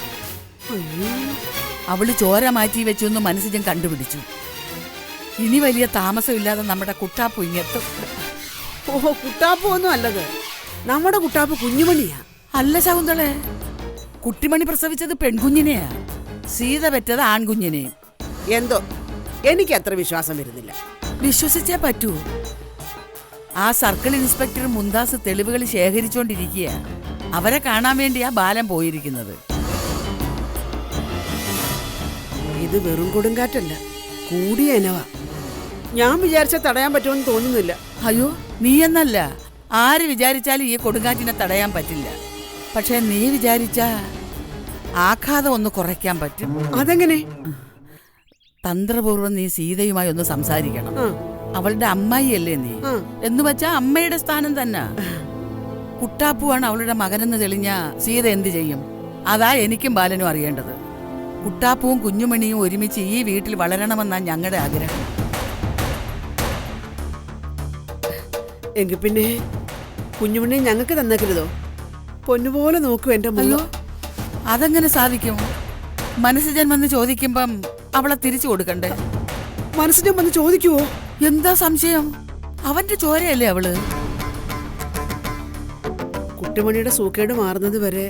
അവള് ചോര മാറ്റി വെച്ചൊന്ന് മനസ്സിജൻ കണ്ടുപിടിച്ചു. ഇനി വലിയ താമസമില്ലാതെ നമ്മുടെ കുട്ടാപ്പു ഇങ്ങെത്തും. ഓഹോ, കുട്ടാപ്പു ഒന്നും അല്ലത്, നമ്മുടെ കുട്ടാപ്പു കുഞ്ഞുമണിയാ. അല്ല ശകുന്തളെ, കുട്ടിമണി പ്രസവിച്ചത് പെൺകുഞ്ഞിനെയാ, സീത പെറ്റത് ആൺകുഞ്ഞിനെയും. എന്തോ എനിക്ക് അത്ര വിശ്വാസം വരുന്നില്ല. വിശ്വസിച്ചേ പറ്റൂ. ആ സർക്കിൾ ഇൻസ്പെക്ടർ മുന്താസ് തെളിവുകൾ ശേഖരിച്ചോണ്ടിരിക്കുക. അവരെ കാണാൻ വേണ്ടിയാ ബാലൻ പോയിരിക്കുന്നത്. ഇത് വെറും കൊടുങ്കാറ്റല്ല, കൂടിയ ഇനവാ. ഞാൻ വിചാരിച്ച തടയാൻ പറ്റുമെന്ന് തോന്നുന്നില്ല. അയ്യോ, നീ എന്നല്ല, ആര് വിചാരിച്ചാലും ഈ കൊടുങ്കാറ്റിനെ തടയാൻ പറ്റില്ല. പക്ഷെ നീ വിചാരിച്ച ആഘാതം ഒന്ന് കുറയ്ക്കാൻ പറ്റും. അതെങ്ങനെ? തന്ത്രപൂർവ്വം നീ സീതയുമായി ഒന്ന് സംസാരിക്കണം. അവളുടെ അമ്മായിയല്ലേ നീ? എന്ന് വെച്ചാ അമ്മയുടെ സ്ഥാനം തന്നെ. കുട്ടാപ്പുവാണ് അവളുടെ മകനെന്ന് തെളിഞ്ഞ സീത എന്ത് ചെയ്യും? അതാ എനിക്കും ബാലനും അറിയേണ്ടത്. കുട്ടാപ്പുവും കുഞ്ഞുമണിയും ഒരുമിച്ച് ഈ വീട്ടിൽ വളരണമെന്നാ ഞങ്ങളുടെ ആഗ്രഹം. എങ്കിൽ പിന്നെ കുഞ്ഞുമണി ഞങ്ങൾക്ക് തന്നേക്കരുതോ? പൊന്നുപോലെ നോക്കൂ എൻ്റെ മുല്ലോ. അതെങ്ങനെ സാധിക്കും? മനസ്സിജൻ വന്ന് ചോദിക്കുമ്പം അവളെ തിരിച്ചു കൊടുക്കണ്ടേ? മനസ്സിജൻ വന്ന് ചോദിക്കുവോ? എന്താ സംശയം? അവന്റെ ചോരയല്ലേ അവള്. കുട്ടിമണിയുടെ സൂക്കേട് മാറുന്നത് വരെ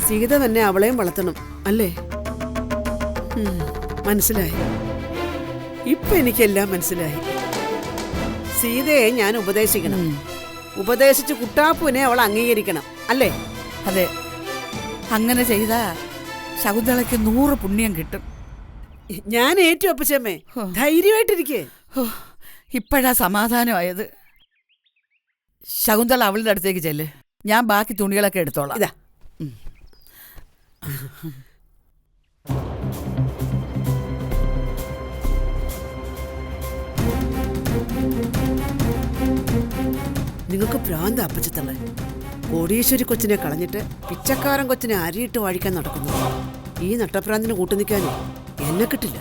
സീത തന്നെ അവളെയും വളർത്തണം അല്ലേ? മനസ്സിലായി. ഇപ്പൊ എനിക്കെല്ലാം മനസ്സിലായി. സീതയെ ഞാൻ ഉപദേശിക്കണം. ഉപദേശിച്ച് കുട്ടാപ്പുവിനെ അവൾ അംഗീകരിക്കണം അല്ലേ? അതെ, അങ്ങനെ ചെയ്താ ശകുന്തളയ്ക്ക് 100 പുണ്യം കിട്ടും. ഞാൻ ഏറ്റു അപ്പച്ചമ്മേ, ധൈര്യമായിട്ടിരിക്കേ. ഇപ്പോഴാ സമാധാനമായത്. ശകുന്തള അവളുടെ അടുത്തേക്ക് ചെല്ല്, ഞാൻ ബാക്കി തുണികളൊക്കെ എടുത്തോളാം. ഇതാ നിങ്ങൾക്ക് ഭ്രാന്ത അപ്പച്ചത്തള്ള. കോടീശ്വരി കൊച്ചിനെ കളഞ്ഞിട്ട് പിച്ചക്കാരൻ കൊച്ചിനെ അരിയിട്ട് വാഴിക്കാൻ നടക്കുന്നു. ഈ നട്ടപ്രാന്തിന് കൂട്ടുനിൽക്കാനും എന്നെ കിട്ടില്ല.